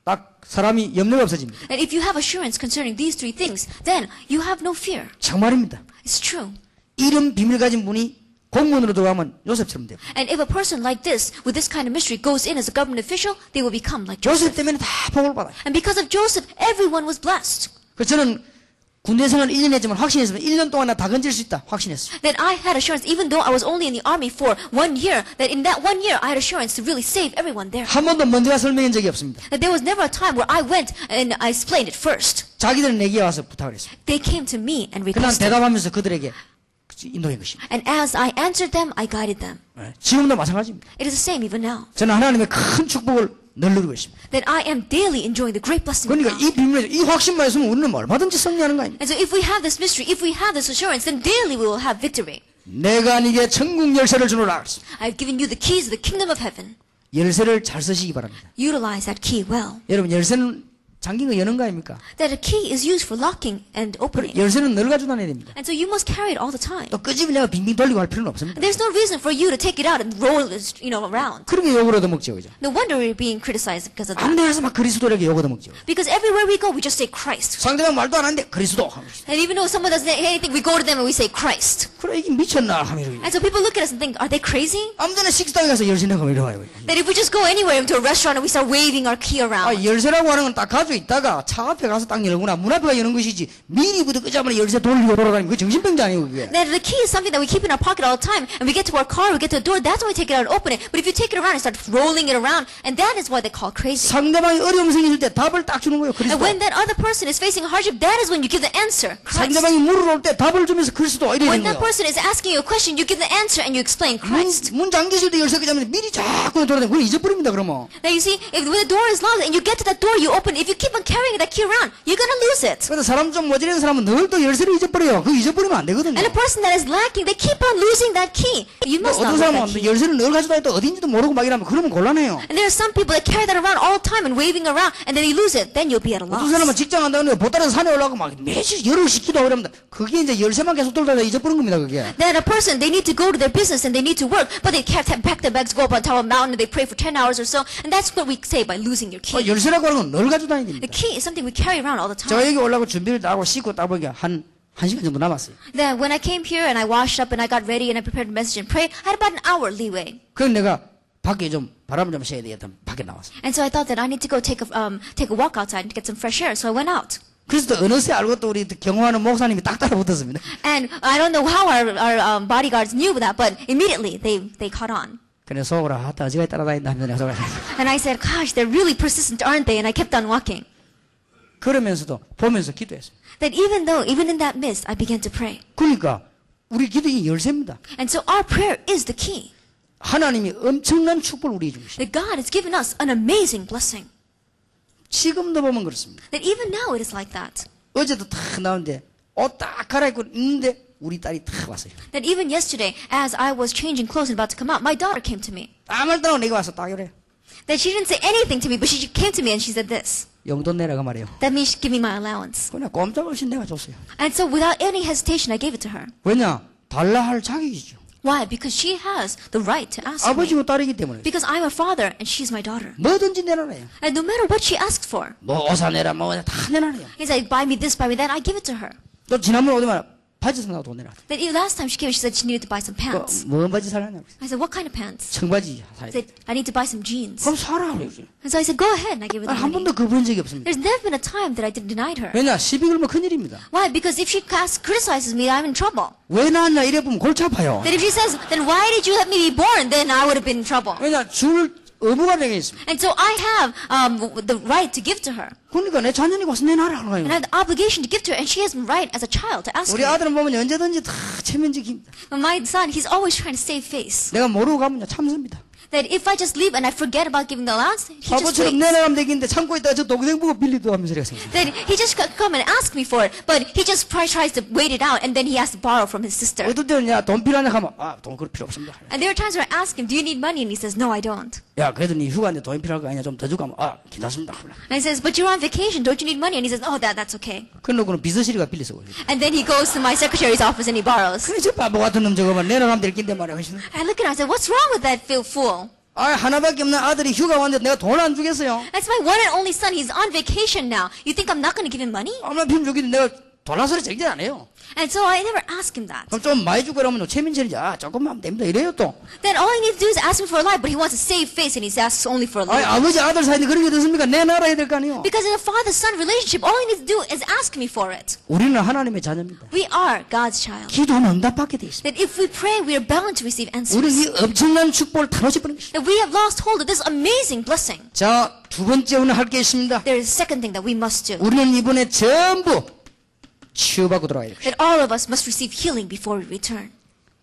딱 사람이 염려가 없어집니다. And if you have assurance concerning these three things, then you have no fear. 정말입니다. It's true. 이런 비밀 가진 분이 공무원으로 들어가면 요셉처럼 돼요. And if a person like this, with this kind of mystery, goes in as a government official, they will become like 요셉 Joseph. 때문에 다 복을 받아요. And because of Joseph, everyone was blessed. 그래서 저는 군대 생활 1년 했지만 확신했으면 1년 동안 나 다 건질 수 있다. 확신했어요. That I had assurance, even though I was only in the army for 1 year, that in that 1 year I had assurance to really save everyone there. 한 번도 먼저 설명한 적이 없습니다. That there was never a time where I went and I explained it first. 자기들은 내게 와서 부탁을 했어요. They came to me and 그난 requested. 대답하면서 그들에게 인도한 것입니다. And as I answered them, I guided them. 지금도 마찬가지입니다. It is the same even now. 저는 하나님의 큰 축복을 늘 누리고 있습니다. That I am daily enjoying the great blessing of 그러니까 God. 이 비밀에 이 확신만 있으면 우리는 얼마든지 승리하는 거 아닙니까? And so if we have this mystery, if we have this assurance, then daily we will have victory. 내가 네게 천국 열쇠를 주노라. I've given you the keys of the kingdom of heaven. 열쇠를 잘 쓰시기 바랍니다. Utilize that key well. 여러분 열쇠는 잠긴 거 여는 거 아닙니까? That a key is used for locking and opening. 열쇠는 늘 가지고 다녀야 됩니다. And so you must carry it all the time. 또 끄집으려고 빙빙 돌리고 할 필요는 없습니다. There's no reason for you to take it out and roll it, around. 그러게 욕을 얻어먹죠, 그죠? No wonder we're being criticized because of 아무 that. 데서 막 그리스도에게 욕 얻어먹죠. Because everywhere we go, we just say Christ. 상대방 말도 안 하는데 그리스도. And even though someone doesn't say anything, we go to them and we say Christ. 그래 이게 미쳤나 하면 And so people look at us and think, are they crazy? 아무 데나 식당에 가서 열쇠 내고 이러와요. That if we just go anywhere into a restaurant and we start waving our key around. 열쇠라고 하는 건 딱 가지고 있다가 차 앞에 가서 딱 열구나 문 앞에 가 여는 것이지 미리부터 끄자마자 열쇠 돌리고 돌아다니면 그 정신병자 아니고 그게. That the key is something that we keep in our pocket all the time, and we get to our car, we get to the door, that's when we take it out and open it. But if you take it around and start rolling it around, and that is what they call crazy. 상대방이 어려움 생길 때 답을 딱 주는 거예요. 그리스도. And when that other person is facing hardship, that is when you give the answer, Christ. 상대방이 물어올 때 답을 주면서 그리스도 이래 When 되는 that 거예요. person is asking you a question, you give the answer and you explain Christ. 문 잠기실 때 열쇠 끄자면 미리 자꾸 돌아다니면 그건 잊어버립니다. 그러면. Now you see, if when the door is locked and you get to that door, you open. If you keep on carrying that key around, you're gonna lose it. 그런데 사람 좀 모자란 사람은 늘 또 열쇠를 잊어버려요. 그거 잊어버리면 안 되거든요. And a person that is lacking, they keep on losing that key. You must 어떤 not lose 사람은 that key. 열쇠를 늘 가지고 다니도 어딘지도 모르고 막 이러면 그러면 곤란해요. And there are some people that carry that around all the time and waving around, and then they lose it. Then you'll be at a 어떤 사람은 loss. 직장 간다는데 보따리 산에 올라가고 막 매일 열흘 시키도 하고 이러면 그게 이제 열쇠만 계속 돌다가 잊어버린 겁니다. 그게. Then a person, they need to go to their business and they need to work, but they can't pack their bags, go up on top of a mountain, and they pray for 10 hours or so. And that's what we say by losing your key. 열쇠라고 하는 건 늘 가지고 다니야 됩니다. The key is something we carry around all the 제가 time. 여기 올라고 준비를 다 하고 씻고 딱 보니까 한 시간 정도 남았어요. Then when I came here and I washed up and I got ready and I prepared a message and prayed, I had about an hour leeway. 그래서 내가 밖에 좀 바람을 좀 쐬야 되겠다. 밖에 나왔어. And so I thought that I need to go take a walk outside and get some fresh air. So I went out. 그래서 또 어느새 알고 또 우리 경호하는 목사님이 딱 따라붙었습니다. And I don't know how our bodyguards knew that, but immediately they caught on. 그래서 속으로 하다 어지간히 따라다닌다 하면서 내가 속으로 And I said, gosh, they're really persistent, aren't they? And I kept on walking. 그러면서도 보면서 기도했어요. That even in that mist, I began to pray. 그러니까 우리 기도의 열쇠입니다. And so our prayer is the key. 하나님이 엄청난 축복을 우리에게 주십니다. That God has given us an amazing blessing. 지금도 보면 그렇습니다. That even now it is like that. 어제도 탁 나오는데 옷 딱 갈아입고 있는데 우리 딸이 탁 왔어요. That even yesterday, as I was changing clothes and about to come out, my daughter came to me. 아무 말도 안 하고 내가 와서 딱 이래. That she didn't say anything to me, but she came to me and she said this. 용돈 내라가 말이에요. That means give me my allowance. 그냥 꼼짝없이 내가 줬어요. And so without any hesitation, I gave it to her. 왜냐? 달라 할 자격이죠. Why? Because she has the right to ask me. 아버지고 딸이기 때문에. Because I'm a father and she's my daughter. 뭐든지 내놔요. And no matter what she asks for, 뭐 옷 사내라 뭐 다 내놔요. he's like, buy me this, buy me that, I give it to her. 또 지난번에 오더만 바지 사려고 돈 내라. Then even last time she came, she said she needed to buy some pants. 뭐 바지 사려냐고. I said, what kind of pants? 청바지 사야 I 돼. said, I need to buy some jeans. 그럼 사라 그러지. And so I said, go ahead, and I gave her the 한 money. 번도 그 본 적이 없습니다. There's never been a time that I denied her. 왜냐? 시비 걸면 큰일입니다. Why? Because if she criticizes me, I'm in trouble. 왜 낳았냐 이래 보면 골치 아파요. Then if she says, then why did you let me be born? Then I would have been in trouble. 왜냐? 줄 의무가 되게 있습니다. And so I have the right to give to her. 그러니까 내 자녀니까 와서 내놔라 하는 And 거예요. I have the obligation to give to her. And she has the right as a child to ask 우리 me. 아들은 보면 언제든지 다 체면적입니다. But my son, he's always trying to save face. 내가 모르고 가면 참습니다. That if I just leave and I forget about giving the allowance, he just 바보처럼 waits. 내놔가면 되겠는데 참고 있다가 저 동생 보고 빌리도 하면서 이렇게 생각해요. Then he just come and ask me for it, but he just tries to wait it out, and then he has to borrow from his sister. 어떨 때는 야 돈 필요하냐 하면 돈 그럴 필요 없습니다. And there are times where I ask him, do you need money? And he says, no, I don't. 야 그래도 네 휴가인데 돈 필요할 거 아니냐 좀 더 주고 하면 괜찮습니다. And he says, but you're on vacation, don't you need money? And he says, oh, that's okay. 그러고는 비서실이가 빌려서 그래요. And then he goes to my secretary's office and he borrows. 그래 저 바보 같은 놈 저거만 내놔가면 될 낀데 말이야. I look at him and I said, what's wrong with that fool? 하나밖에 없는 아들이 휴가 왔는데 내가 돈 안 주겠어요? That's my one and only son. He's on vacation now. You think I'm not going to give him money? 아무나 필요 주겠는데 내가 돌아 소리 절대 안 해요. And so I never ask him that. 그럼 좀 많이 주고 그러면 최민철이지 조금만 하면 됩니다. 이래요 또. Then all he needs to do is ask him for a lie, but he wants to save face and he asks only for a lie. 아버지 아들 사이인데 그런 게 어떻습니까? 내놔라 해야 될 거 아니에요. Because in a father-son relationship, all he needs to do is ask me for it. 우리는 하나님의 자녀입니다. We are God's child. 기도는 응답받게 돼 있습니다. That if we pray, we are bound to receive 우리는 answers. 이 엄청난 축복을 다 놓쳐버린 것입니다. That we have lost hold of this amazing blessing. 자, 두 번째 오늘 할 게 있습니다. There is a second thing that we must do. 우리는 이번에 전부 치유받고 돌아가야 됩니다. That all of us must receive healing before we return.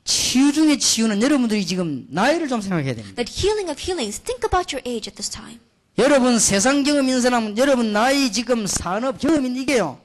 치유 중에 치유는 여러분들이 지금 나이를 좀 생각해야 됩니다. That healing of healings, think about your age at this time. 여러분 세상 경험인 사람은 여러분 나이 지금 산업 경험인 이게요.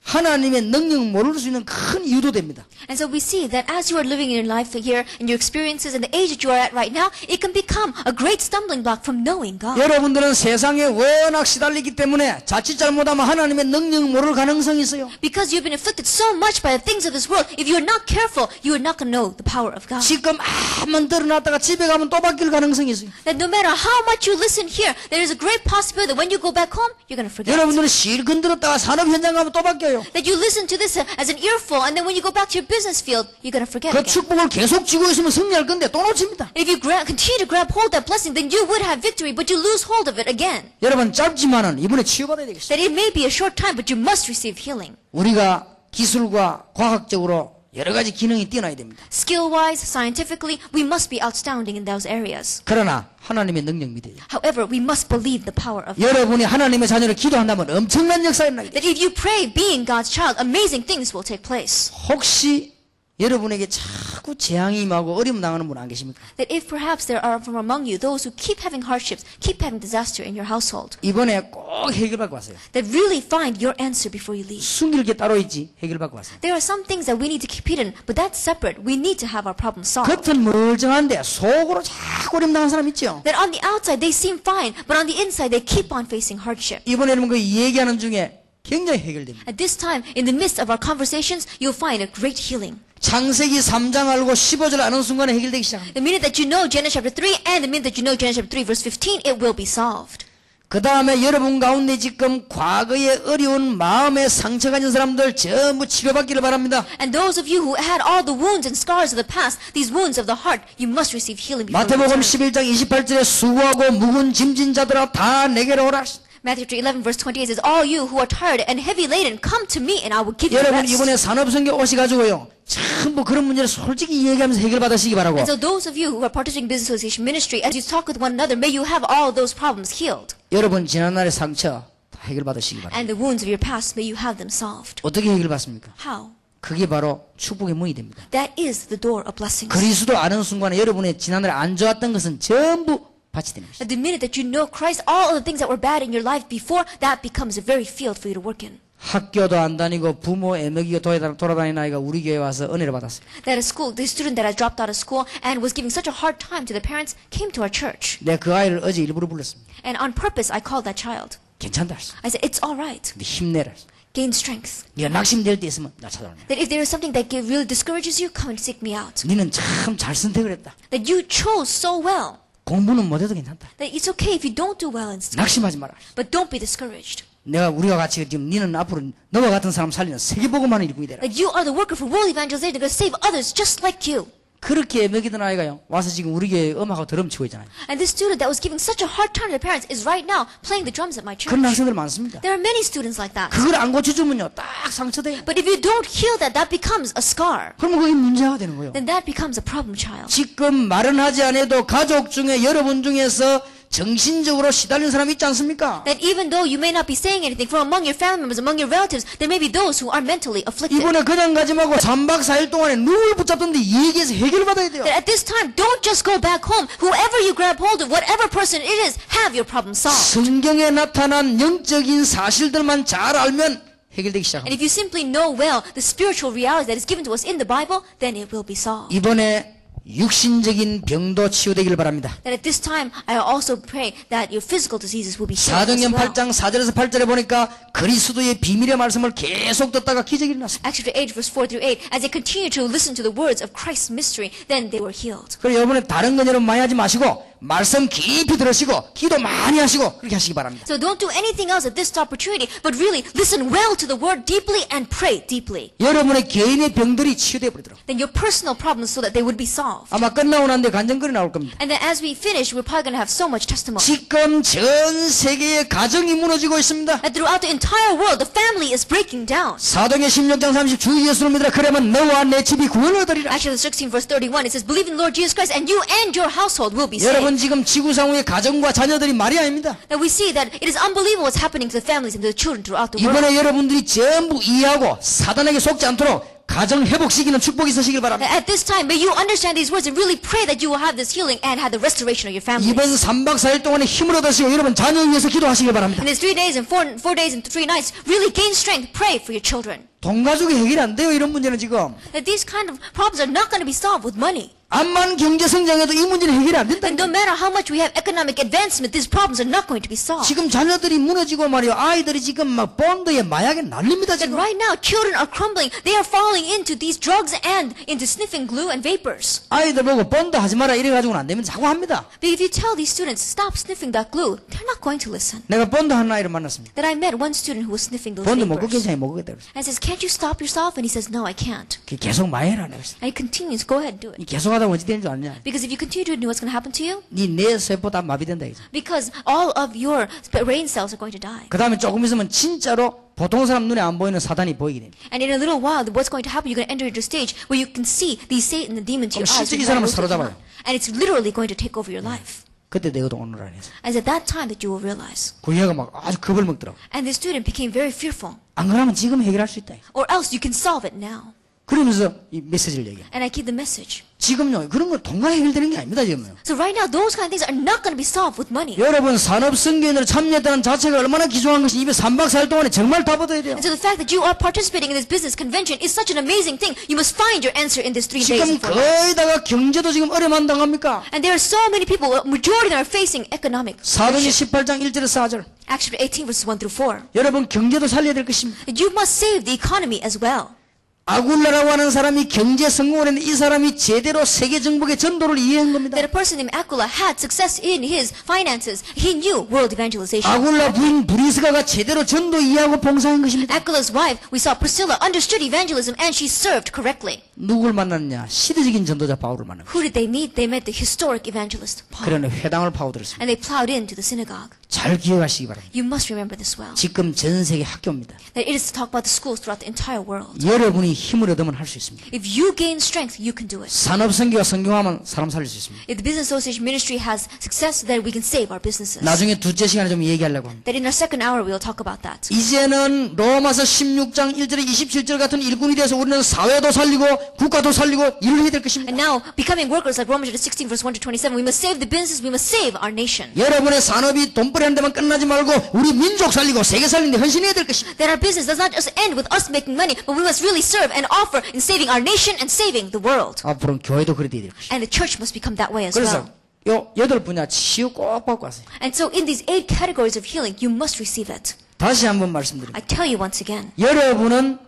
하나님의 능력 모를 수 있는 큰 이유도 됩니다. And so we see that as you are living in your life here, and your experiences and the age that you are at right now, it can become a great stumbling block from knowing God. 여러분들은 세상에 워낙 시달리기 때문에 자칫 잘못하면 하나님의 능력 모를 가능성이 있어요. Because you've been afflicted so much by the things of this world, if you are not careful, you are not going to know the power of God. 지금 한번 들어놨다가 집에 가면 또 바뀔 가능성이 있어요. That no matter how much you listen here, there is a great possibility that when you go back home, you're going to forget. 여러분들은 실컷 들었다가 산업 현장 가면 또 바뀌어요. That you listen to this as an earful, and then when you go back to your business field, you're going to forget 그 again. 축복을 계속 쥐고 있으면 승리할 건데 또 놓칩니다. If you continue to grab hold of that blessing, then you would have victory, but you lose hold of it again. 여러분 짧지만은 이번에 치유받아야 되겠습니다. That it may be a short time, but you must receive healing. 우리가 기술과 과학적으로 여러 가지 기능이 뛰어나야 됩니다. Skill-wise, scientifically, we must be outstanding in those areas. 그러나 하나님의 능력 믿어요. However, we must believe the power of God. 여러분이 하나님의 자녀를 기도한다면 엄청난 역사가 일어나게 돼요. That if you pray being God's child, amazing things will take place. 혹시 여러분에게 자꾸 재앙이 임하고 어려움 당하는 분 안 계십니까? That if perhaps there are from among you those who keep having hardships, keep having disaster in your household, 이번에 꼭 해결받고 왔어요. that really find your answer before you leave. 숨길 게 따로 있지 해결받고 왔어요. There are some things that we need to keep hidden, but that's separate. We need to have our problems solved. 겉은 멀쩡한데 속으로 자꾸 어려움 당하는 사람 있죠? That on the outside they seem fine, but on the inside they keep on facing hardship. 이번에 여러분 그 얘기하는 중에 굉장히 해결됩니다. At this time, in the midst of our conversations, you'll find a great healing. 창세기 3장 알고 15절 아는 순간에 해결되기 시작합니다. The minute that you know Genesis chapter 3 and the minute that you know Genesis chapter 3 verse 15, it will be solved. 그 다음에 여러분 가운데 지금 과거에 어려운 마음의 상처가 있는 사람들 전부 치료받기를 바랍니다. And those of you who had all the wounds and scars of the past, these wounds of the heart, you must receive healing before you 마태복음 return. 11장 28절에 수고하고 무거운 짐진 자들아 다 내게로 오라. Matthew chapter 11 verse 28 says, all you who are tired and heavy laden, come to me and I will give you 여러분 rest. 이번에 산업성경 오셔가지고요 전부 그런 문제를 솔직히 얘기하면서 해결받으시기 바라고. And so those of you who are participating in Business Association ministry, as you talk with one another, may you have all those problems healed. 여러분 지난날의 상처 다 해결받으시기 바랍니다. And the wounds of your past, may you have them solved. 어떻게 해결받습니까? How? 그게 바로 축복의 문이 됩니다. That is the door of blessings. 그리스도 아는 순간에 여러분의 지난날에 안 좋았던 것은 전부 밭이 되는 것입니다. At the minute that you know Christ, all of the things that were bad in your life before, that becomes a very field for you to work in. 학교도 안 다니고 부모 애먹이고 돌아다니는 아이가 우리 교회 와서 은혜를 받았어요. That a school, the student that had dropped out of school and was giving such a hard time to the parents came to our church. 내가 그 아이를 어제 일부러 불렀습니다. And on purpose, I called that child. 괜찮다 했어. I said, it's all right. 근데 힘내라 했어. Gain strength. 네가 낙심될 때 있으면 나 찾아오라. That if there is something that really discourages you, come and seek me out. 니는 참 잘 선택을 했다. That you chose so well. 공부는 못해도 괜찮다. That it's okay if you don't do well in study. 낙심하지 마라. But don't be discouraged. 우리가 같이 지금 니는 앞으로 너와 같은 사람 살리는 세계복음하는 일꾼이 되라. That you are the worker for world evangelization. They're going to save others just like you. 그렇게 먹이던 아이가요. 와서 지금 우리 교회 음악하고 드럼 치고 있잖아요. And this student that was giving such a hard time to their parents is right now playing the drums at my church. 그런 학생들 많습니다. There are many students like that. 그걸 안 고쳐주면요. 딱 상처돼요. But if you don't heal that, that becomes a scar. 그러면 그게 문제가 되는 거예요. Then that becomes a problem child. 지금 말은 하지 않아도 가족 중에 여러분 중에서 정신적으로 시달린 사람이 있지 않습니까? That even though you may not be saying anything from among your family members, among your relatives, there may be those who are mentally afflicted. 이번에 그냥 가지 말고 3박 4일 동안에 누굴 붙잡던데 얘기해서 해결을 받아야 돼요. That at this time, don't just go back home. Whoever you grab hold of, whatever person it is, have your problem solved. 성경에 나타난 영적인 사실들만 잘 알면 해결되기 시작합니다. And if you simply know well the spiritual reality that is given to us in the Bible, then it will be solved. 이번에 육신적인 병도 치유되기를 바랍니다. That at this time, I also pray that your physical diseases will be healed as 사도행전 well. 8장 4절에서 8절에 보니까 그리스도의 비밀의 말씀을 계속 듣다가 기적이 일어났습니다. Acts chapter 8, verse 4 through 8, as they continued to listen to the words of Christ's mystery, then they were healed. 그래서 여러분은 다른 건 여러분 많이 하지 마시고 말씀 깊이 들으시고 기도 많이 하시고 그렇게 하시기 바랍니다. So don't do anything else at this opportunity, but really listen well to the word deeply and pray deeply. 여러분의 개인의 병들이 치유되어 버리도록. Then your personal problems so that they would be solved. 아마 끝나고 난데 간증글이 나올 겁니다. And then as we finish, we're probably going to have so much testimony. 지금 전 세계의 가정이 무너지고 있습니다. That throughout the entire world, the family is breaking down. 사도행전 16장 30 주 예수를 믿으라 그러면 너와 내 집이 구원을 얻으리라. Actually, 16 verse 31, it says, believe in the Lord Jesus Christ and you and your household will be saved. 여러분 지금 지구상의 가정과 자녀들이 말이 아닙니다. That we see that it is unbelievable what's happening to the families and to the children throughout the world. 이번에 여러분들이 전부 이해하고 사단에게 속지 않도록 가정 회복시키는 축복이 있으시길 바랍니다. At this time, may you understand these words and really pray that you will have this healing and have the restoration of your families. 이번 3박 4일 동안에 힘을 얻으시고 여러분 자녀 위해서 기도하시길 바랍니다. In these 3 days and 4 days and 3 nights, really gain strength, pray for your children. 돈 가지고 해결이 안 돼요. 이런 문제는 지금. That these kind of problems are not going to be solved with money. 암만 경제 성장해도 이 문제는 해결이 안 된다. And no matter how much we have economic advancement, these problems are not going to be solved. 지금 자녀들이 무너지고 말이요. 아이들이 지금 막 본드에 마약에 날립니다. That 지금. right now, children are crumbling. They are falling into these drugs and into sniffing glue and vapors. 아이들 보고 본드 하지 마라 이래가지고는 안 되면 자꾸 합니다. But if you tell these students, stop sniffing that glue, they're not going to listen. 내가 본드 하는 아이를 만났습니다. That I met one student who was sniffing those 본드 먹고 vapors. 괜찮아 먹겠다 그랬어요. And says, can't you stop yourself? And he says, no, I can't. 계속 마해라 그랬어요. And he continues, go ahead, do it. 계속 하다 보면 어찌 되는 줄 아냐? Because if you continue to do it, what's going to happen to you? 네 세포 다 마비된다 이제. Because all of your brain cells are going to die. 그 다음에 조금 있으면 진짜로 보통 사람 눈에 안 보이는 사단이 보이게 됩니다. And in a little while, what's going to happen? You're going to enter into a stage where you can see these Satan and demons to your eyes. 실제 이 사람을 사로잡아요. And it's literally going to take over your life. 그때 내가 오늘 안에서 And it's at that time that you will realize. 그 애가 막 아주 겁을 먹더라고. And the student became very fearful. 안 그러면 지금 해결할 수 있다. Or else you can solve it now. 그러면서 이 메시지를 얘기해. And I keep the message. 지금요 그런 거 돈과 해결되는 게 아닙니다 지금요. So right now, those kind of things are not going to be solved with money. 여러분 산업성교인으로 참여했다는 자체가 얼마나 귀중한 것이 입에 3박 4일 동안에 정말 다 받아야 돼요. And so the fact that you are participating in this business convention is such an amazing thing. You must find your answer in these 3 days. 지금 and 4 nights. 거의 다가 경제도 지금 어려만 당합니까? And there are so many people, a majority that are facing economic 사도행전 hardship. 18장 1절에서 4절. Acts chapter 18 verses 1 through 4. 여러분 경제도 살려야 될 것입니다. You must save the economy as well. 아굴라라고 하는 사람이 경제 성공을 했는데 이 사람이 제대로 세계 정복의 전도를 이해한 겁니다. That a person named Aquila had success in his finances. He knew world evangelization. 아굴라 부인 브리스가가 제대로 전도 이해하고 봉사한 것입니다. Aquila's wife, we saw Priscilla, understood evangelism and she served correctly. 누굴 만났냐? 시대적인 전도자 바울을 만났습니다. Who did they meet? They met the historic evangelist Paul. 그러나 회당을 파고들었습니다. And they plowed into the synagogue. 잘 기억하시기 바랍니다. You must remember this well. 지금 전 세계 학교입니다. That it is to talk about the schools throughout the entire world. 여러분이 힘을 얻으면 할 수 있습니다. If you gain strength, you can do it. 산업성교가 성공하면 사람 살릴 수 있습니다. If the Business Association ministry has success, then we can save our businesses. 나중에 둘째 시간에 좀 얘기하려고 합니다. That in our second hour, we'll talk about that. 이제는 로마서 16장 1절에 27절 같은 일꾼이 돼서 우리는 사회도 살리고 국가도 살리고 일을 해야 될 것입니다. And now, becoming workers like Romans 16 verse 1 to 27, we must save the businesses, we must save our nation. 여러분의 산업이 돈벌이 한 데만 끝나지 말고 우리 민족 살리고 세계 살리는 데 헌신해야 될 것입니다. That our business does not just end with us making money, but we must really serve and offer in saving our nation and saving the world. 앞으로는 교회도 그래 돼야 될 것입니다. And the church must become that way as 그래서 well. 요 8분야 치유 꼭 받고 가세요. And so in these 8 categories of healing, you must receive it. 다시 한번 말씀드립니다. I tell you once again, 여러분은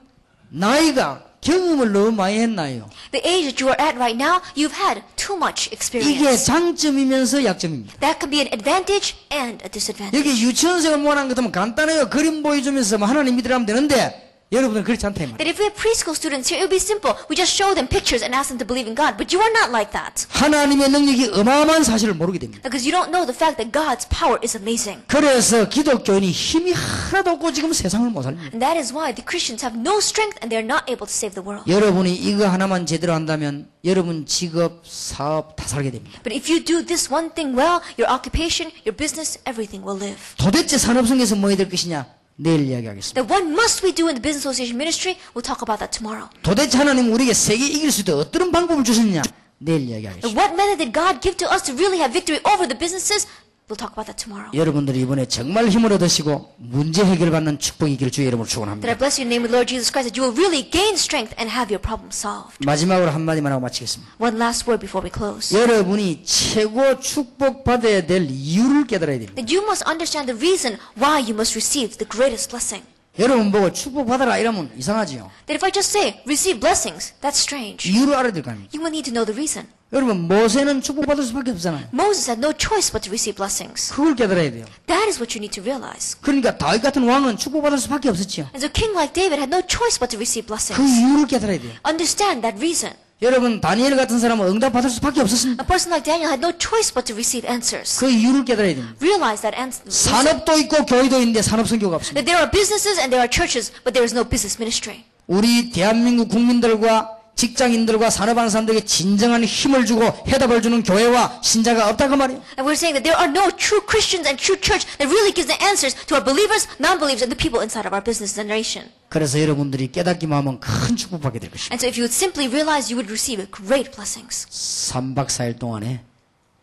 나이가 경험을 너무 많이 했나요? the age that you are at right now, you've had too much 이게 experience. 장점이면서 약점입니다. That can be an advantage and a disadvantage. 여기 유치원생을 모아놓은 것 같으면 간단해요. 그림 보여주면서 뭐 하나님 믿으라면 되는데 여러분은 그렇지 않다 이 말이에요. That if we have preschool students here, it would be simple. We just show them pictures and ask them to believe in God. But you are not like that. 하나님의 능력이 어마어마한 사실을 모르게 됩니다. Because you don't know the fact that God's power is amazing. 그래서 기독교인이 힘이 하나도 없고 지금 세상을 못 살립니다. And that is why the Christians have no strength and they are not able to save the world. 여러분이 이거 하나만 제대로 한다면 여러분 직업, 사업 다 살게 됩니다. But if you do this one thing well, your occupation, your business, everything will live. 도대체 산업성에서 뭐 해야 될 것이냐? 내일 이야기하겠습니다. Then what must we do in the Business Association ministry? We'll talk about that tomorrow. 도대체 하나님 우리에게 세계 이길 수 있도록 어떤 방법을 주셨느냐? 내일 이야기하겠습니다. And what method did God give to us to really have victory over the businesses? We'll talk about that tomorrow. 여러분들이 이번에 정말 힘을 얻으시고 문제 해결받는 축복이 있기를 주의 이름으로 That 축원합니다. I bless you in the name of the Lord Jesus Christ, that you will really gain strength and have your problem solved. 마지막으로 한마디만 하고 마치겠습니다. One last word before we close. 여러분이 최고 축복받아야 될 이유를 깨달아야 됩니다. That you must understand the reason why you must receive the greatest blessing. 여러분 보고 축복받아라 이러면 이상하지요. That if I just say, receive blessings, that's strange. 이유를 알아야 될 거 아닙니까? You will need to know the reason. 여러분 모세는 축복받을 수밖에 없잖아요. Moses had no choice but to receive blessings. 그걸 깨달아야 돼요. That is what you need to realize. 그러니까 다윗 같은 왕은 축복받을 수밖에 없었지요. And so a king like David had no choice but to receive 그 blessings. 이유를 깨달아야 돼요. Understand that reason. 여러분 다니엘 같은 사람은 응답받을 수밖에 없었습니다. A person like Daniel had no choice but to receive answers. 그 이유를 깨달아야 됩니다. Realize that answer. 산업도 있고 교회도 있는데 산업 선교가 없습니다. That there are businesses and there are churches, but there is no business ministry. 우리 대한민국 국민들과 직장인들과 산업하는 사람들에게 진정한 힘을 주고 해답을 주는 교회와 신자가 없다고 말이에요. And we're saying that there are no true Christians and true church that really gives the answers to our believers, non-believers, and the people inside of our business generation. 그래서 여러분들이 깨닫기만 하면 큰 축복받게 될 것입니다. And so if you would simply realize, you would receive great blessings. 3박 4일 동안에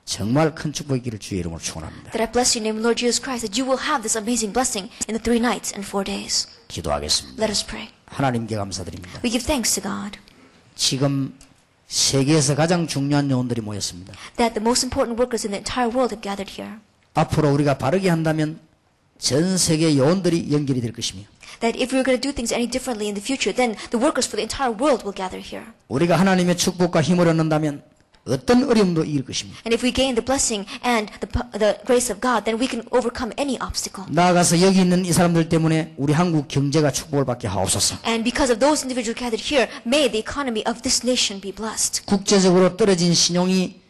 정말 큰 축복이 있기를 주의 이름으로 축원합니다. That I bless you in the name of Lord Jesus Christ, that you will have this amazing blessing in the 3 nights and 4 days. 기도하겠습니다. Let us pray. 하나님께 감사드립니다. We give thanks to God 지금 세계에서 가장 중요한 요원들이 모였습니다. that the most important workers in the entire world have gathered here. 앞으로 우리가 바르게 한다면 전 세계 요원들이 연결이 될 것이며 That if we're going to do things any differently in the future, then the workers for the entire world will gather here. 우리가 하나님의 축복과 힘을 얻는다면 어떤 어려움도 이길 것입니다. And if we gain the blessing and the grace of God, then we can overcome any obstacle. 나아가서 여기 있는 이 사람들 때문에 우리 한국 경제가 축복을 받게 하옵소서. And because of those individuals gathered here, may the economy of this nation be blessed. 국제적으로 떨어진 신용이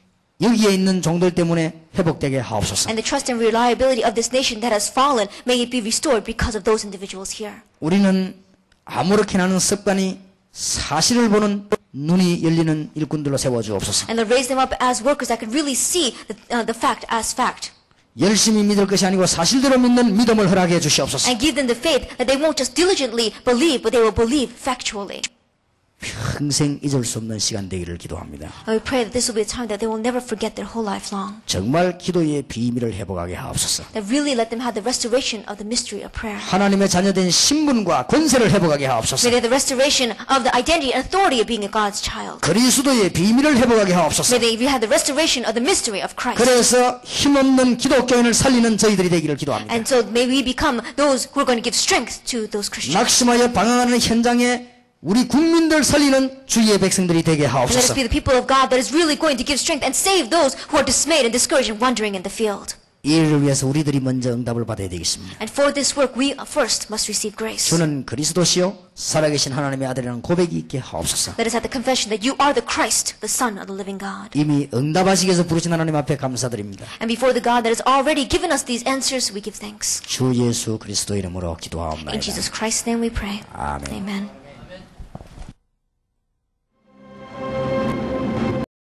여기에 있는 종들 때문에 회복되게 하옵소서. And the trust and reliability of this nation that has fallen, may it be restored because of those individuals here. 우리는 아무렇게나 하는 습관이 사실을 보는 눈이 열리는 일꾼들로 세워주옵소서. And Lord, raise them up as workers that can really see the fact as fact. 열심히 믿을 것이 아니고 사실대로 믿는 믿음을 허락해 주시옵소서. And give them the faith that they won't just diligently believe, but they will believe factually. 평생 잊을 수 없는 시간 되기를 기도합니다. And we pray that this will be a time that they will never forget their whole life long. 정말 기도의 비밀을 회복하게 하옵소서. That really let them have the restoration of the mystery of prayer. 하나님의 자녀된 신분과 권세를 회복하게 하옵소서. May they have the restoration of the identity and authority of being a God's child. 그리스도의 비밀을 회복하게 하옵소서. May they have the restoration of the mystery of Christ. 그래서 힘없는 기독교인을 살리는 저희들이 되기를 기도합니다. And so may we become those who are going to give strength to those Christians. 낙심하여 방황하는 현장에 우리 국민들 살리는 주의 백성들이 되게 And let us 하옵소서. be the people of God that is really going to give strength and save those who are dismayed and discouraged and wandering in the field. 이 일을 위해서 우리들이 먼저 응답을 받아야 되겠습니다. And for this work, we first must receive grace. 주는 그리스도시요 살아계신 하나님의 아들이라는 고백이 있게 하옵소서. Let us have the confession that you are the Christ, the Son of the living God. 이미 응답하시기 위해서 부르신 하나님 앞에 감사드립니다. And before the God that has already given us these answers, we give thanks. 주 예수 그리스도 이름으로 In 기도하옵나이다. Jesus Christ's name we pray. 아멘. Amen.